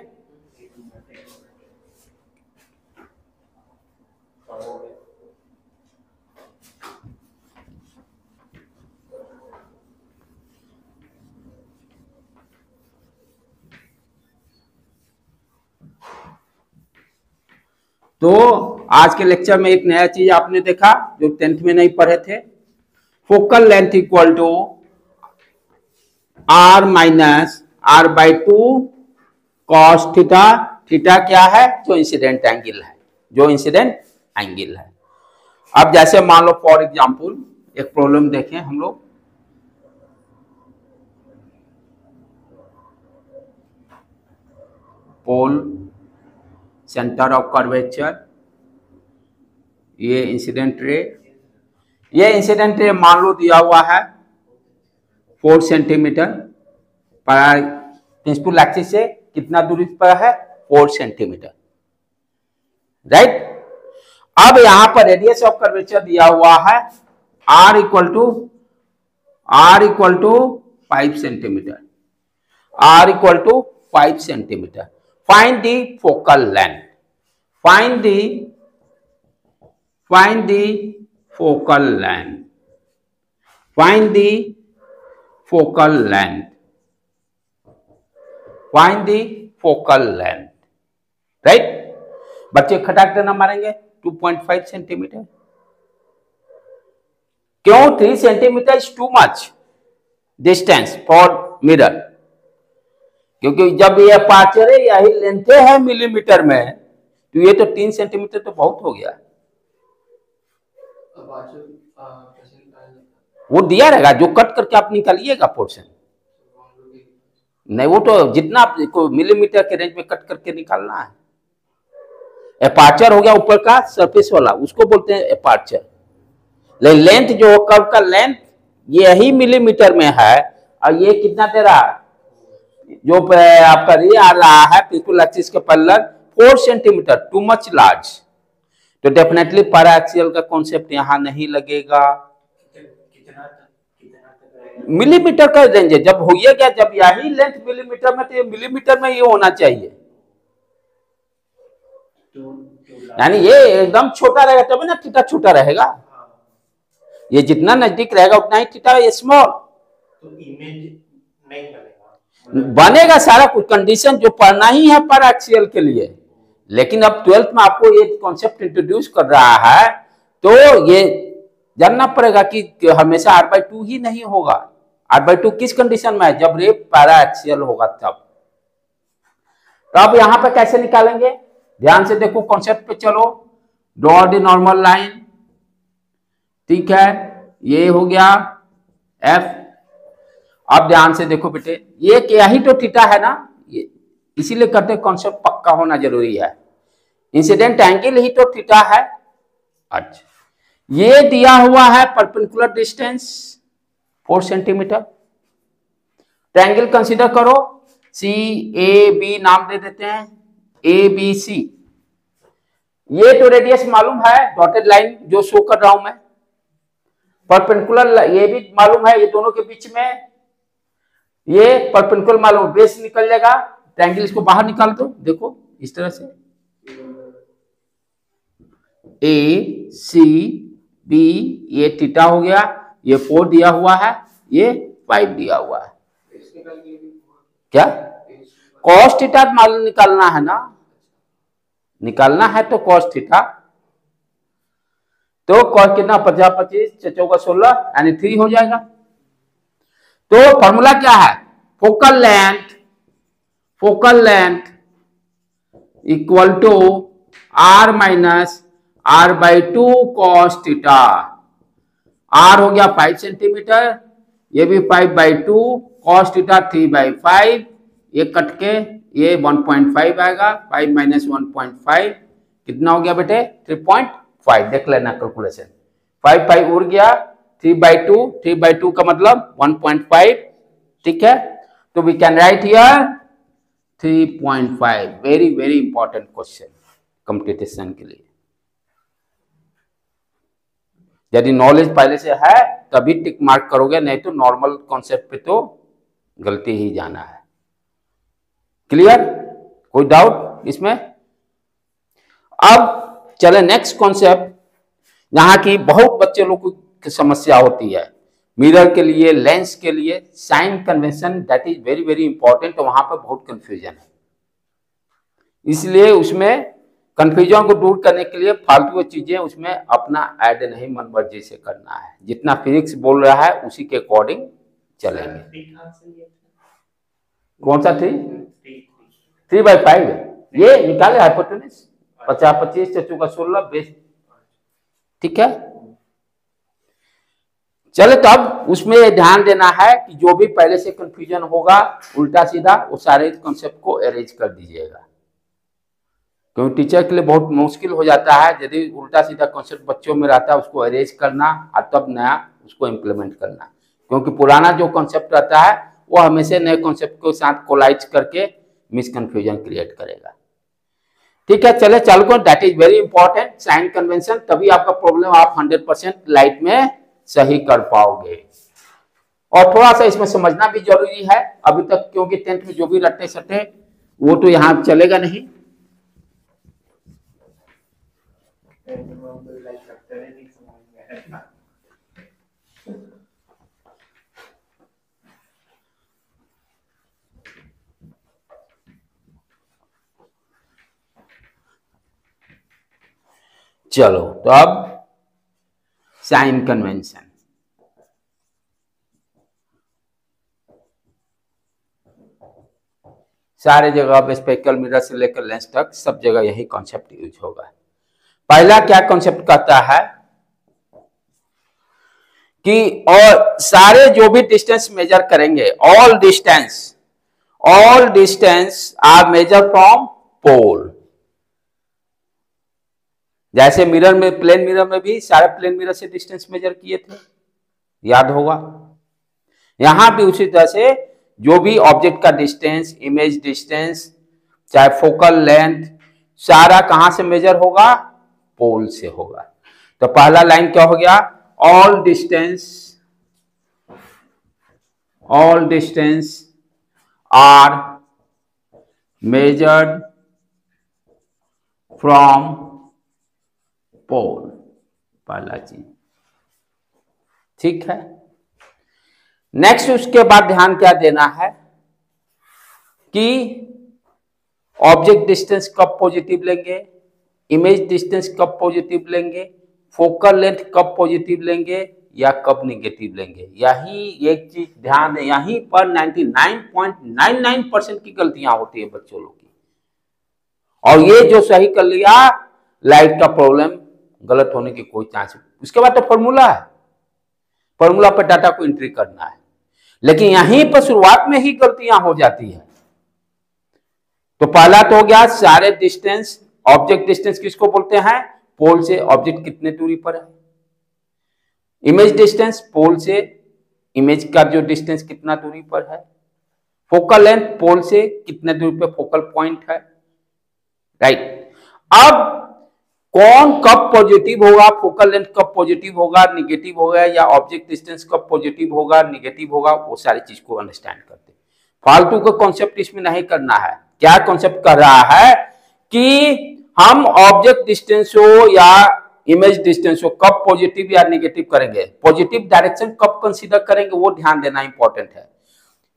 तो आज के लेक्चर में एक नया चीज आपने देखा जो 10th में नहीं पढ़े थे, focal length equal to R minus R/2 cos theta. Theta क्या है, जो इंसिडेंट एंगल है, अब जैसे मान लो फॉर एग्जांपल एक प्रॉब्लम देखें हम लोग, पोल सेंटर ऑफ कर्वेचर, ये इंसिडेंट रे मान लो दिया हुआ है 4 सेंटीमीटर, प्रिंसिपल एक्सिस से कितना दूरी पर है, 4 सेंटीमीटर, राइट। अब यहां पर रेडियस ऑफ कर्वेचर दिया हुआ है r equal to 5 centimetre, Find the focal length. Find the focal length. Right? बच्चे खटाक देना मारेंगे 2.5 सेंटीमीटर। क्यों 3 centimetre is too much distance for mirror, क्योंकि जब ये अपर्चर है यही लेंथ है मिलीमीटर में, तो ये तो 3 सेंटीमीटर तो बहुत हो गया। वो दिया रहेगा, जो कट करके आप निकालिएगा पोर्शन, नहीं वो तो जितना आपको मिलीमीटर के रेंज में कट करके निकालना है। अपर्चर हो गया ऊपर का सरफेस वाला, उसको बोलते हैं अपर्चर। लेंथ जो कर्व का लेंथ यही मिलीमीटर में है, और ये कितना दे रहा है, जो आपका रे आ रहा है प्रिंसिपल एक्सिस के parallel 4 centimetre, too much large. तो डेफिनेटली पैरा एक्सियल का कॉन्सेप्ट यहां नहीं लगेगा। मिलीमीटर का रेंज है, जब होइए क्या, जब यही लेंथ मिलीमीटर में, तो ये मिलीमीटर में ये होना चाहिए, यानी ये एकदम छोटा रहेगा तब ना थीटा छोटा रहेगा। ये जितना नजदीक रहेगा उतना ही थीटा स्मॉल, तो इमेज नहीं बनेगा, बनेगा सारा कुछ, कंडीशन जो पढ़ना ही है पर एक्सियल के लिए। लेकिन अब 12th में आपको ये कॉन्सेप्ट इंट्रोड्यूस कर रहा है, तो ये जानना पड़ेगा कि हमेशा r/2 ही नहीं होगा। r/2 किस कंडीशन में है, जब रे पैरा एक्सियल होगा तब। तो अब यहां पे कैसे निकालेंगे, ध्यान से देखो, कॉन्सेप्ट पे चलो। ड्रॉ द नॉर्मल लाइन, ठीक है, ये हो गया F। अब ध्यान से देखो बेटे, ये क्या ही तो थीटा है ना, ये इसीलिए कहते हैं कॉन्सेप्ट पक्का होना जरूरी है। इंसिडेंट एंगल ही तो थीटा है। अच्छा, ये दिया हुआ है perpendicular distance 4 centimetre. Triangle consider करो, CAB नाम दे देते हैं, ABC। ये तो रेडियस मालूम है, डॉटेड लाइन जो शो कर रहा हूं मैं। परपेंडिकुलर ये भी मालूम है, ये दोनों के बीच में ये परपेंडिकुलर मालूम, बेस निकल जाएगा, ट्रायंगल इसको बाहर निकाल दो, देखो इस तरह से ACB, ये थीटा हो गया, ये 4 दिया हुआ है, ये 5 दिया हुआ है। क्या cos थीटा मालूम निकालना है ना, निकालना है तो cos थीटा। तो cos कितना, 50 25 4 16 यानी 3 हो जाएगा। तो फॉर्मूला क्या है, focal length equal to R minus r/2 cos theta. R हो गया 5 सेंटीमीटर, ये भी 5/2, cos थीटा 3/5, ये कट के ये 1.5 आएगा, 5 माइनस 1.5 कितना हो गया बेटे, 3.5। देख लेना कैलकुलेशन, 5 उड़ गया, 3/2 का मतलब 1.5, ठीक है। तो we can write here 3.5। Very very important question computation के लिए। यदि नॉलेज पहले से है तभी टिक मार्क करोगे, नहीं तो नॉर्मल कॉन्सेप्ट पे तो गलती ही जाना है। क्लियर, कोई डाउट इसमें? अब चले नेक्स्ट कॉन्सेप्ट, यहाँ की बहुत बच्चे लोग की समस्या होती है मिरर के लिए, लेंस के लिए, sign convention, that is very very important. तो वहां पर बहुत कंफ्यूजन है, इसलिए उसमें कंफ्यूजन को दूर करने के लिए फालतू चीजें उसमें अपना ऐड नहीं, मन मर्जी से करना है। जितना फिजिक्स बोल रहा है उसी के अकॉर्डिंग चलेंगे। कौन सा 3/5 ये निकाले हाइपोटेन्यूज, 50 25 4 16 बेस, ठीक है। चले तब उसमें ध्यान देना है कि जो भी पहले से कंफ्यूजन होगा उल्टा सीधा, वो सारे कॉन्सेप्ट को अरेंज कर दीजिएगा, क्योंकि टीचर के लिए बहुत मुश्किल हो जाता है यदि उल्टा सीधा कॉन्सेप्ट बच्चों में रहता है, उसको अरेंज करना और तब नया उसको इम्प्लीमेंट करना। क्योंकि पुराना जो कॉन्सेप्ट रहता है वो हमेशा नए कॉन्सेप्ट के साथ कोलाइज करके मिसकंफ्यूजन क्रिएट करेगा, ठीक है। चले चालू करो, that is very important, sign convention, तभी आपका प्रॉब्लम आप 100% लाइट में सही कर पाओगे। और थोड़ा सा इसमें समझना भी जरूरी है अभी तक, क्योंकि 10th में जो भी रट्टे सट्टे वो तो यहाँ चलेगा नहीं। चलो तो अब साइन कन्वेंशन, सारे जगह अब स्पेक्ल मिरर से लेकर लेंस तक सब जगह यही कॉन्सेप्ट यूज होगा। पहला क्या कॉन्सेप्ट कहता है कि और सारे जो भी डिस्टेंस मेजर करेंगे, all distance are measure from pole. जैसे मिरर में, प्लेन मिरर में भी सारे प्लेन मिरर से डिस्टेंस मेजर किए थे, याद होगा। यहां भी उसी तरह से जो भी ऑब्जेक्ट का डिस्टेंस, इमेज डिस्टेंस, चाहे फोकल लेंथ, सारा कहां से मेजर होगा? पोल से होगा। तो पहला लाइन क्या हो गया? All distance are measured from pole, पहला चीज, ठीक है। नेक्स्ट उसके बाद ध्यान क्या देना है कि ऑब्जेक्ट डिस्टेंस कब पॉजिटिव लेंगे, इमेज डिस्टेंस कब पॉजिटिव लेंगे, फोकल लेंथ कब पॉजिटिव लेंगे या कब निगेटिव लेंगे। यही एक चीज ध्यान दें, यहीं पर 99.99% की गलतियां होती है बच्चों लोग की। और ये जो सही कर लिया, लाइट का प्रॉब्लम गलत होने की कोई चांस नहीं। उसके बाद तो फॉर्मूला है, फॉर्मूला पर डाटा को एंट्री करना है, लेकिन यहीं पर शुरुआत में ही गलतियां हो जाती है। तो पहला तो हो गया सारे डिस्टेंस, ऑब्जेक्ट डिस्टेंस किसको बोलते हैं? पोल से ऑब्जेक्ट कितने दूरी पर है। इमेज डिस्टेंस, पोल से इमेज का जो डिस्टेंस कितना दूरी पर है। फोकल लेंथ, पोल से कितने दूरी पर फोकल पॉइंट है, राइट। अब कौन कब पॉजिटिव होगा, फोकल लेंथ कब पॉजिटिव होगा, निगेटिव होगा, या ऑब्जेक्ट डिस्टेंस कब पॉजिटिव होगा, निगेटिव होगा, वो सारी चीज को अंडरस्टैंड करते। फालतू का कॉन्सेप्ट इसमें नहीं करना है। क्या कॉन्सेप्ट कर रहा है कि हम ऑब्जेक्ट डिस्टेंस हो या इमेज डिस्टेंस हो कब पॉजिटिव या निगेटिव करेंगे, पॉजिटिव डायरेक्शन कब कंसीडर करेंगे, वो ध्यान देना इंपॉर्टेंट है।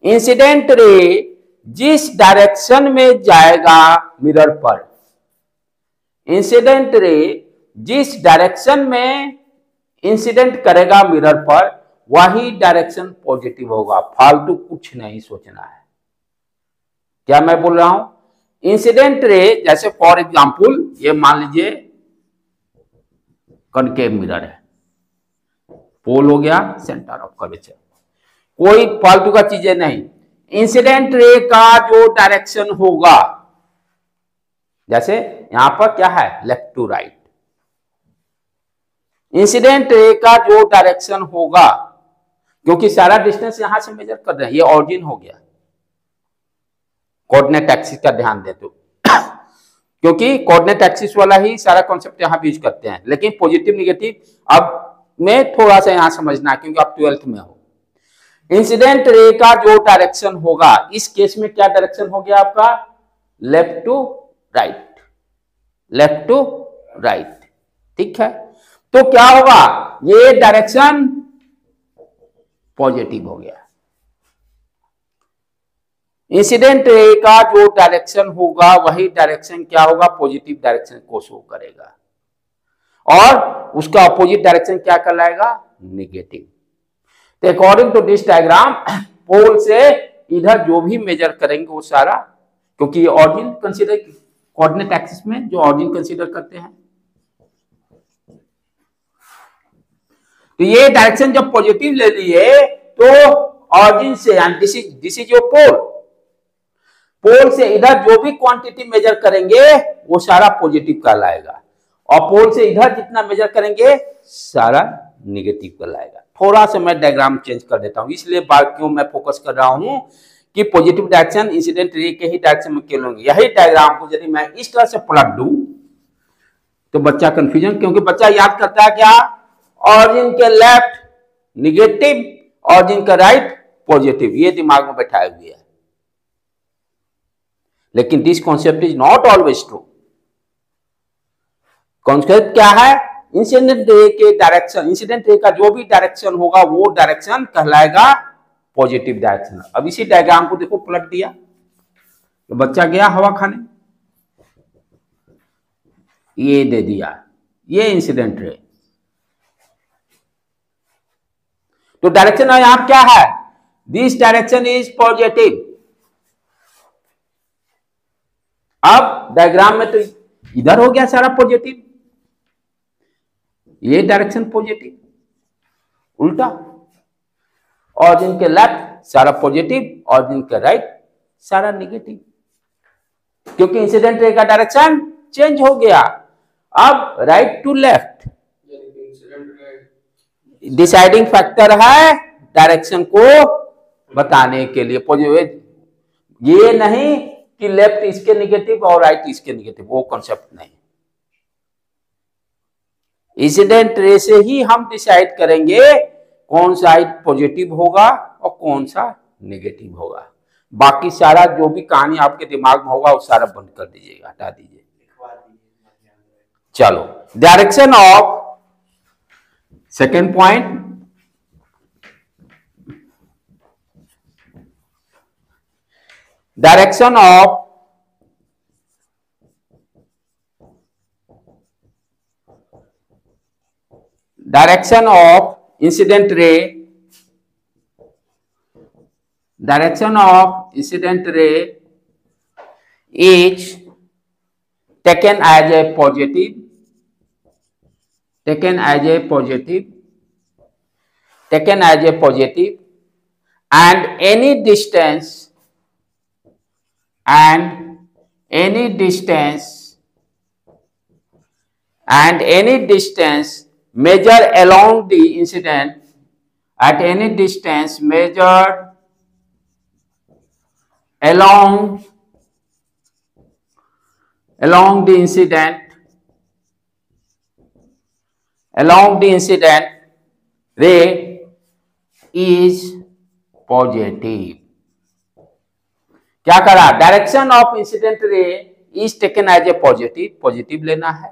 इंसिडेंट रे जिस डायरेक्शन में जाएगा मिरर पर, इंसिडेंट रे जिस डायरेक्शन में इंसिडेंट करेगा मिरर पर, वही डायरेक्शन पॉजिटिव होगा। फालतू कुछ नहीं सोचना है। क्या मैं बोल रहा हूं? इंसिडेंट रे, जैसे फॉर एग्जांपल ये मान लीजिए कनकेव मिरर है, पोल हो गया सेंटर ऑफ कर्वेचर, कोई फालतू का चीजें नहीं। इंसिडेंट रे का जो डायरेक्शन होगा, जैसे यहां पर क्या है, left to right, incident ray का जो डायरेक्शन होगा, क्योंकि सारा डिस्टेंस यहां से मेजर कर रहे हैं, ये ऑरिजिन हो गया, कोऑर्डिनेट एक्सिस का ध्यान दे तो क्योंकि कोऑर्डिनेट एक्सिस वाला ही सारा कॉन्सेप्ट यहां भी यूज करते हैं। लेकिन पॉजिटिव निगेटिव अब में थोड़ा सा यहां समझना है, क्योंकि आप 12th में हो। इंसिडेंट रे का जो डायरेक्शन होगा, इस केस में क्या डायरेक्शन हो गया आपका, left to right, left to right, ठीक है। तो क्या होगा, ये डायरेक्शन पॉजिटिव हो गया। इंसिडेंट रे का जो डायरेक्शन होगा, वही डायरेक्शन क्या होगा, पॉजिटिव डायरेक्शन को शो करेगा, और उसका अपोजिट डायरेक्शन क्या कहलाएगा, नेगेटिव। तो अकॉर्डिंग टू दिस डायग्राम, पोल से इधर जो भी मेजर करेंगे वो सारा, क्योंकि ऑरिजिन कंसीडर, कोऑर्डिनेट एक्सिस में जो ऑरिजिन कंसीडर करते हैं, तो ये डायरेक्शन जब पॉजिटिव ले लिए तो ऑरिजिन से, दिस इज योर पोल, पोल से इधर जो भी क्वांटिटी मेजर करेंगे वो सारा पॉजिटिव कहलाएगा, और पोल से इधर जितना मेजर करेंगे सारा निगेटिव कहलाएगा। थोड़ा सा मैं डायग्राम चेंज कर देता हूं, इसलिए बाकियों मैं फोकस कर रहा हूं कि पॉजिटिव डायरेक्शन इंसिडेंट रे के ही डायरेक्शन में क्यों लेंगे। यही डायग्राम को यदि मैं इस तरह से पलट दूं तो बच्चा कंफ्यूजन, क्योंकि बच्चा याद करता है क्या, ऑरिजिन के लेफ्ट निगेटिव, ऑरिजिन का राइट पॉजिटिव, ये दिमाग में बैठाए हुए है। लेकिन this concept is not always true. Concept क्या है, इंसिडेंट रे के डायरेक्शन, इंसिडेंट रे का जो भी डायरेक्शन होगा वो डायरेक्शन कहलाएगा पॉजिटिव डायरेक्शन। अब इसी डायग्राम को देखो, पलट दिया तो बच्चा गया हवा खाने, ये दे दिया, ये इंसिडेंट रे। तो डायरेक्शन यहां क्या है, दिस डायरेक्शन इज पॉजिटिव। अब डायग्राम में तो इधर हो गया सारा पॉजिटिव, ये डायरेक्शन पॉजिटिव, उल्टा ऑरिजिन के लेफ्ट सारा पॉजिटिव, ऑरिजिन के राइट सारा नेगेटिव, क्योंकि इंसिडेंट रे का डायरेक्शन चेंज हो गया। अब राइट टू लेफ्ट यानी कि इंसिडेंट रे डिसाइडिंग फैक्टर है डायरेक्शन को बताने के लिए। ये नहीं कि लेफ्ट इसके निगेटिव और राइट इसके निगेटिव, वो कॉन्सेप्ट नहीं। इंसिडेंट रे से ही हम डिसाइड करेंगे कौन सा पॉजिटिव होगा और कौन सा नेगेटिव होगा। बाकी सारा जो भी कहानी आपके दिमाग में होगा वो सारा बंद कर दीजिएगा, हटा दीजिए। चलो, direction of second point, direction of incident ray, direction of incident ray is taken as a positive, taken as a positive, taken as a positive, and any distance, and any distance, and any distance measured along the incident, at any distance measured along the incident, ray is positive. क्या करा? Direction of incident ray is taken as a positive, positive लेना है।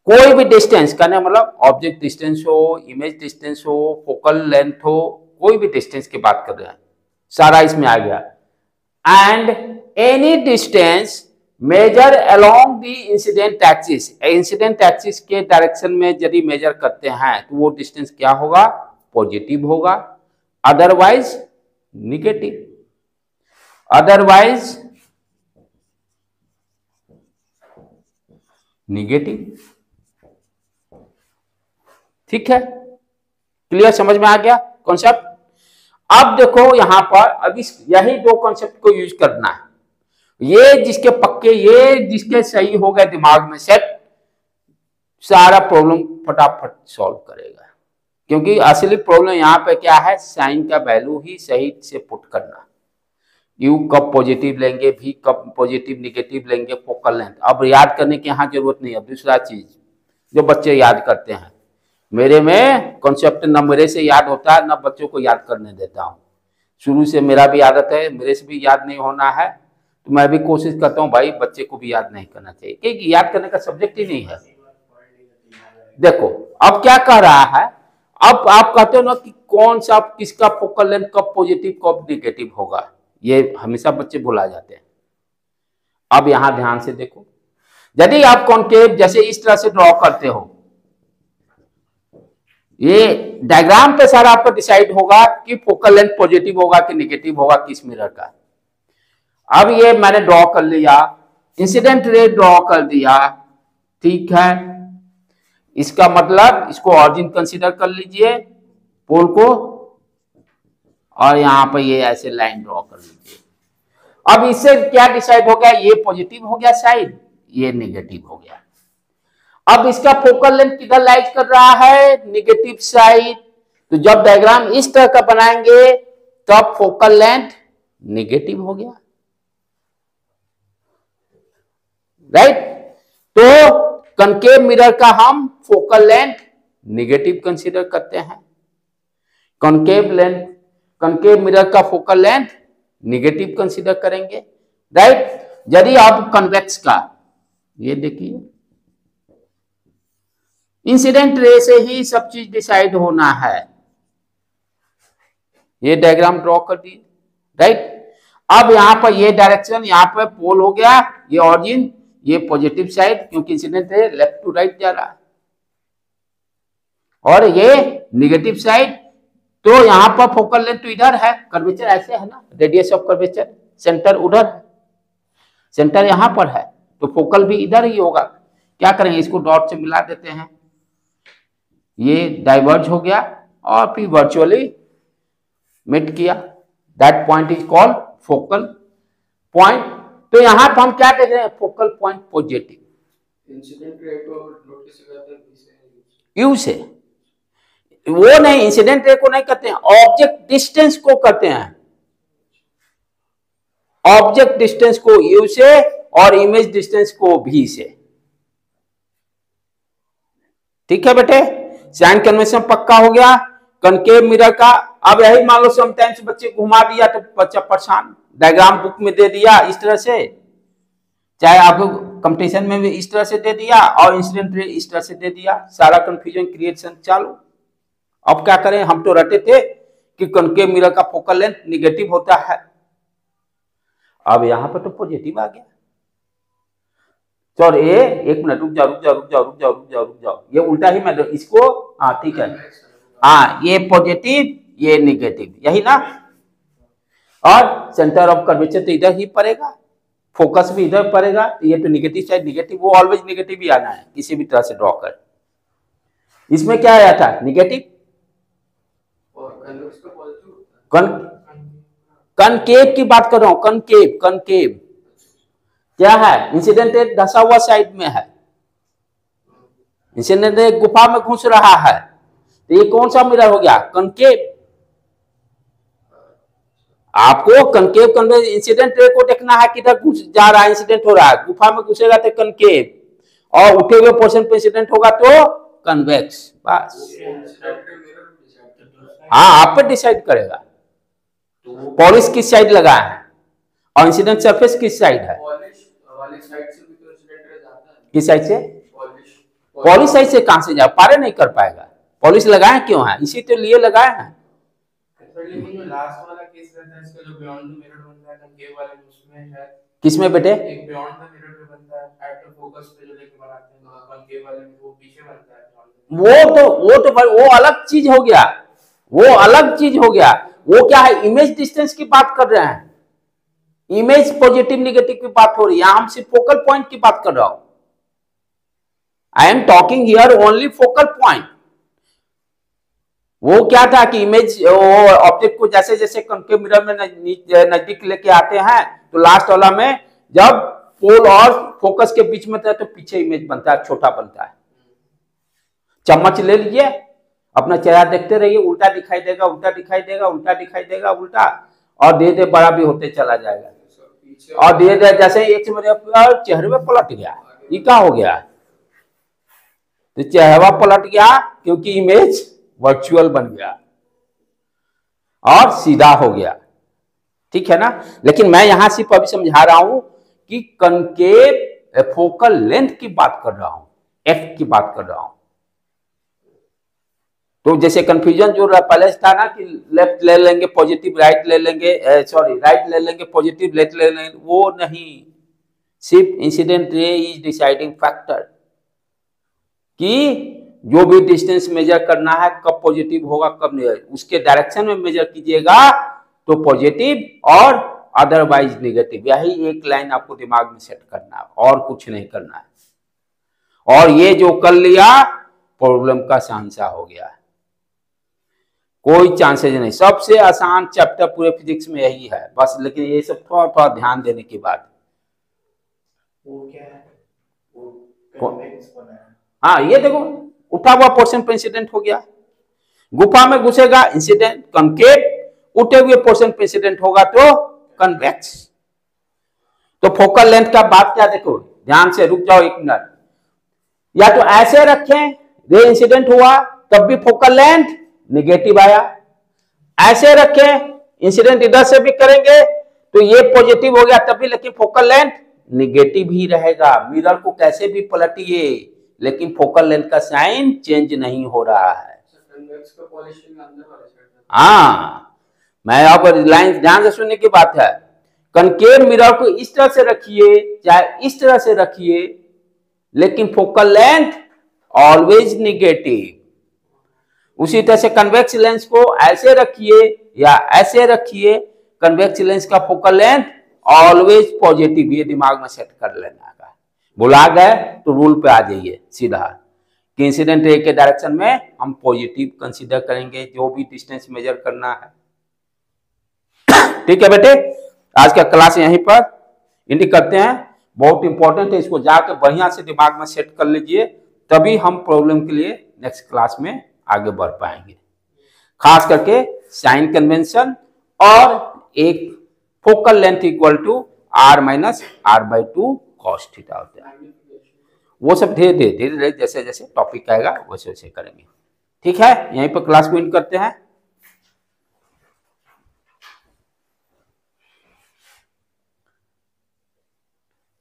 कोई भी distance करने मतलब object distance हो, image distance हो, फोकल लेंथ हो, कोई भी डिस्टेंस की बात कर रहे हैं, सारा इसमें आ गया। And any distance measure along the incident axis, incident axis के डायरेक्शन में यदि मेजर करते हैं तो वो डिस्टेंस क्या होगा? पॉजिटिव होगा, अदरवाइज निगेटिव, अदरवाइज निगेटिव। ठीक है, क्लियर, समझ में आ गया कॉन्सेप्ट? अब देखो यहां पर, अब इस यही दो कॉन्सेप्ट को यूज करना है। ये जिसके पक्के, ये जिसके सही हो गए दिमाग में सेट, सारा प्रॉब्लम फटाफट सॉल्व करेगा। क्योंकि असली प्रॉब्लम यहां पे क्या है? साइन का वैल्यू ही सही से पुट करना। यू कब पॉजिटिव लेंगे, भी कब पॉजिटिव निगेटिव लेंगे, फोकल लेंथ। अब याद करने की यहाँ जरूरत नहीं है। दूसरा चीज जो बच्चे याद करते हैं, मेरे में कॉन्सेप्ट न मेरे से याद होता है, न बच्चों को याद करने देता हूँ। शुरू से मेरा भी आदत है, मेरे से भी याद नहीं होना है, तो मैं भी कोशिश करता हूँ भाई बच्चे को भी याद नहीं करना चाहिए, क्योंकि याद करने का सब्जेक्ट ही नहीं है। देखो अब क्या कह रहा है, अब आप कहते हो ना कि कौन सा किसका फोकल लेंथ कब पॉजिटिव कब निगेटिव होगा, ये हमेशा बच्चे भुला जाते हैं। अब यहां ध्यान से देखो, यदि आप कॉन्केव जैसे इस तरह से ड्रॉ करते हो, ये डायग्राम पे सारा आपको डिसाइड होगा कि फोकल लेंथ पॉजिटिव होगा कि निगेटिव होगा किस मिरर का। अब ये मैंने ड्रॉ कर लिया, इंसिडेंट रे ड्रॉ कर दिया, ठीक है। इसका मतलब इसको ऑरिजिन कंसीडर कर लीजिए पोल को, और यहां पर ये ऐसे लाइन ड्रॉ कर लीजिए। अब इससे क्या डिसाइड हो गया? ये पॉजिटिव हो गया साइड, ये नेगेटिव हो गया। अब इसका फोकल लेंथ किधर लाइज कर रहा है? Negative side. तो जब डायग्राम इस तरह का बनाएंगे तब फोकल लेंथ नेगेटिव हो गया, राइट। तो कनकेव मिरर का हम फोकल लेंथ नेगेटिव कंसीडर करते हैं, कनकेव मिरर का फोकल लेंथ नेगेटिव कंसीडर करेंगे, राइट। यदि आप कन्वेक्स का, ये देखिए इंसिडेंट रे से ही सब चीज डिसाइड होना है। ये डायग्राम ड्रॉ कर दिए, राइट। अब यहां पर ये डायरेक्शन, यहां पर पोल हो गया, ये ऑरिजिन, ये पॉजिटिव साइड, क्योंकि incident ray left to right जा रहा है, और ये नेगेटिव साइड। तो यहां पर फोकल लेंथ तो इधर है, कर्वेचर ऐसे है ना, रेडियस ऑफ कर्वेचर, सेंटर उधर है, सेंटर यहां पर है, तो फोकल भी इधर ही होगा। क्या करेंगे? इसको डॉट से मिला देते हैं, ये डाइवर्ज हो गया और फिर वर्चुअली मीट किया। That point is called focal point. तो यहां पर हम क्या देख रहे हैं? Focal point positive. Incident ray को नोट कैसे करते हैं? यू से, वो नहीं, इंसिडेंट रे को नहीं करते हैं, ऑब्जेक्ट डिस्टेंस को करते हैं। ऑब्जेक्ट डिस्टेंस को यू से और इमेज डिस्टेंस को भी से। ठीक है बेटे, साइन कन्वेंशन पक्का हो गया। कनकेव मिरर का अब यही मान लो समटाइम्स बच्चे घुमा दिया तो बच्चा परेशान, डायग्राम बुक में दे दिया इस तरह से, चाहे आपको कंपटीशन में भी इस तरह से दे दिया और इंसिडेंट रे इस तरह से दे दिया, सारा कंफ्यूजन क्रिएशन चालू। अब क्या करें, हम तो रटे थे कि कनकेव मिरर का फोकल लेंथ निगेटिव होता है, अब यहां पर तो पॉजिटिव आ गया। सर ए एक मिनट रुक जाओ, ये उल्टा ही मैं इसको, हाँ ठीक है, हाँ ये पॉजिटिव ये निगेटिव, यही ना। और सेंटर ऑफ कर्वेचर तो इधर ही पड़ेगा, फोकस भी इधर पड़ेगा, ये तो निगेटिव साइड निगेटिव, वो ऑलवेज निगेटिव ही आना है किसी भी तरह से ड्रॉ कर। इसमें क्या आया था निगेटिव, कनकेव की बात कर रहा हूं, कनकेव क्या है, इंसिडेंट रे धसा हुआ साइड में है, इंसिडेंट रे गुफा में घुस रहा है, तो ये कौन सा मिरर हो गया, कनकेव। आपको कनकेव कन्वे इंसिडेंट रे को देखना है, किधर घुस जा रहा है, इंसिडेंट हो रहा है, गुफा में घुसेगा तो कनकेव, और उठे हुए पोर्शन पे इंसिडेंट होगा तो कन्वेक्स, बस। हाँ आप पे डिसाइड करेगा पॉलिश किस साइड लगा है और इंसिडेंट सरफेस किस साइड है, किस साइड से, पॉलिश साइड से कहां से जाए, पारे नहीं कर पाएगा, पॉलिश लगाए क्यों है, इसी तो लिए लगाए हैं। लेकिन जो लास्ट वाला केस रहता है इसका, जो बियॉन्ड द मिरर बनता है कनकेव वाले में, उसमें है किसमें बेटे, एक बियॉन्ड द मिरर में बनता है, एट द फोकस पे जो लेके बनाते हैं कनकेव वाले में, वो पीछे बनता है, वो अलग चीज हो गया, वो अलग चीज हो गया। वो क्या है, इमेज डिस्टेंस की बात कर रहे हैं, इमेज पॉजिटिव निगेटिव की बात हो रही है, हम सिर्फ फोकल पॉइंट की बात कर रहा हूं। I am talking here only focal point. वो क्या था कि इमेज ऑब्जेक्ट को जैसे जैसे कनकेव मिरर में नजदीक लेके आते हैं, तो लास्ट वाला में जब पोल और फोकस के बीच में था तो पीछे इमेज बनता है, छोटा बनता है। चम्मच ले लीजिए, अपना चेहरा देखते रहिए, उल्टा दिखाई देगा, उल्टा दिखाई देगा, उल्टा दिखाई देगा, उल्टा, और धीरे धीरे बड़ा भी होते चला जाएगा, और धीरे धीरे जैसे एक मेरे चेहरे में पलट गया, ये क्या हो गया, तो चेहरा पलट गया क्योंकि इमेज वर्चुअल बन गया और सीधा हो गया। ठीक है ना, लेकिन मैं यहां सिर्फ अभी समझा रहा हूं कि कनकेव फोकल लेंथ की बात कर रहा हूं, एफ की बात कर रहा हूं। तो जैसे कंफ्यूजन जो पहले था ना कि लेफ्ट ले लेंगे पॉजिटिव, राइट ले लेंगे, सॉरी राइट ले लेंगे पॉजिटिव, लेफ्ट ले लेंगे, वो नहीं, सिर्फ incident ray is deciding factor कि जो भी डिस्टेंस मेजर करना है कब पॉजिटिव होगा कब नहीं, उसके डायरेक्शन में मेजर कीजिएगा तो पॉजिटिव और अदरवाइज निगेटिव, यही एक लाइन आपको दिमाग में सेट करना है और कुछ नहीं करना है। और ये जो कर लिया प्रॉब्लम का सांसा हो गया, कोई चांसेज नहीं, सबसे आसान चैप्टर पूरे फिजिक्स में यही है बस, लेकिन ये सब थोड़ा थोड़ा ध्यान देने की बात। वो क्या है, वो कन्वेक्स बना है, हाँ ये देखो उठा हुआ पोर्शन पे इंसिडेंट हो गया, गुफा में घुसेगा इंसिडेंट कनकेव, उठे हुए पोर्शन पे इंसिडेंट होगा तो कन्वेक्स। तो फोकल लेंथ का बात क्या, देखो ध्यान से, रुक जाओ एक मिनट, या तो ऐसे रखें रे इंसिडेंट हुआ तब भी फोकल लेंथ निगेटिव आया, ऐसे रखें इंसिडेंट इधर से भी करेंगे तो ये पॉजिटिव हो गया तब भी, लेकिन फोकल लेंथ निगेटिव ही रहेगा। मिरर को कैसे भी पलटिए लेकिन फोकल लेंथ का साइन चेंज नहीं हो रहा है। हाँ मैं अब लाइन ध्यान से सुनने की बात है, कनकेव मिरर को इस तरह से रखिए चाहे इस तरह से रखिए, लेकिन फोकल लेंथ ऑलवेज निगेटिव। उसी तरह से कन्वेक्स लेंस को ऐसे रखिए या ऐसे रखिए, कन्वेक्स लेंस का फोकल लेंथ ऑलवेज पॉजिटिव, ये दिमाग में सेट कर लेना है। भुला गए तो रूल पे आ जाइए सीधा कि इंसिडेंट रे के डायरेक्शन में हम पॉजिटिव कंसीडर करेंगे जो भी डिस्टेंस मेजर करना है। ठीक है बेटे, आज का क्लास यहीं पर इंडिक करते हैं। बहुत इंपॉर्टेंट है, इसको जाकर बढ़िया से दिमाग में सेट कर लीजिए, तभी हम प्रॉब्लम के लिए नेक्स्ट क्लास में आगे बढ़ पाएंगे। खास करके साइन कन्वेंशन और एक focal length equal to r minus r/2 cos theta होता है, वो सब धीरे धीरे जैसे जैसे टॉपिक आएगा वैसे वैसे करेंगे। ठीक है, यहीं पर क्लास को एंड करते हैं।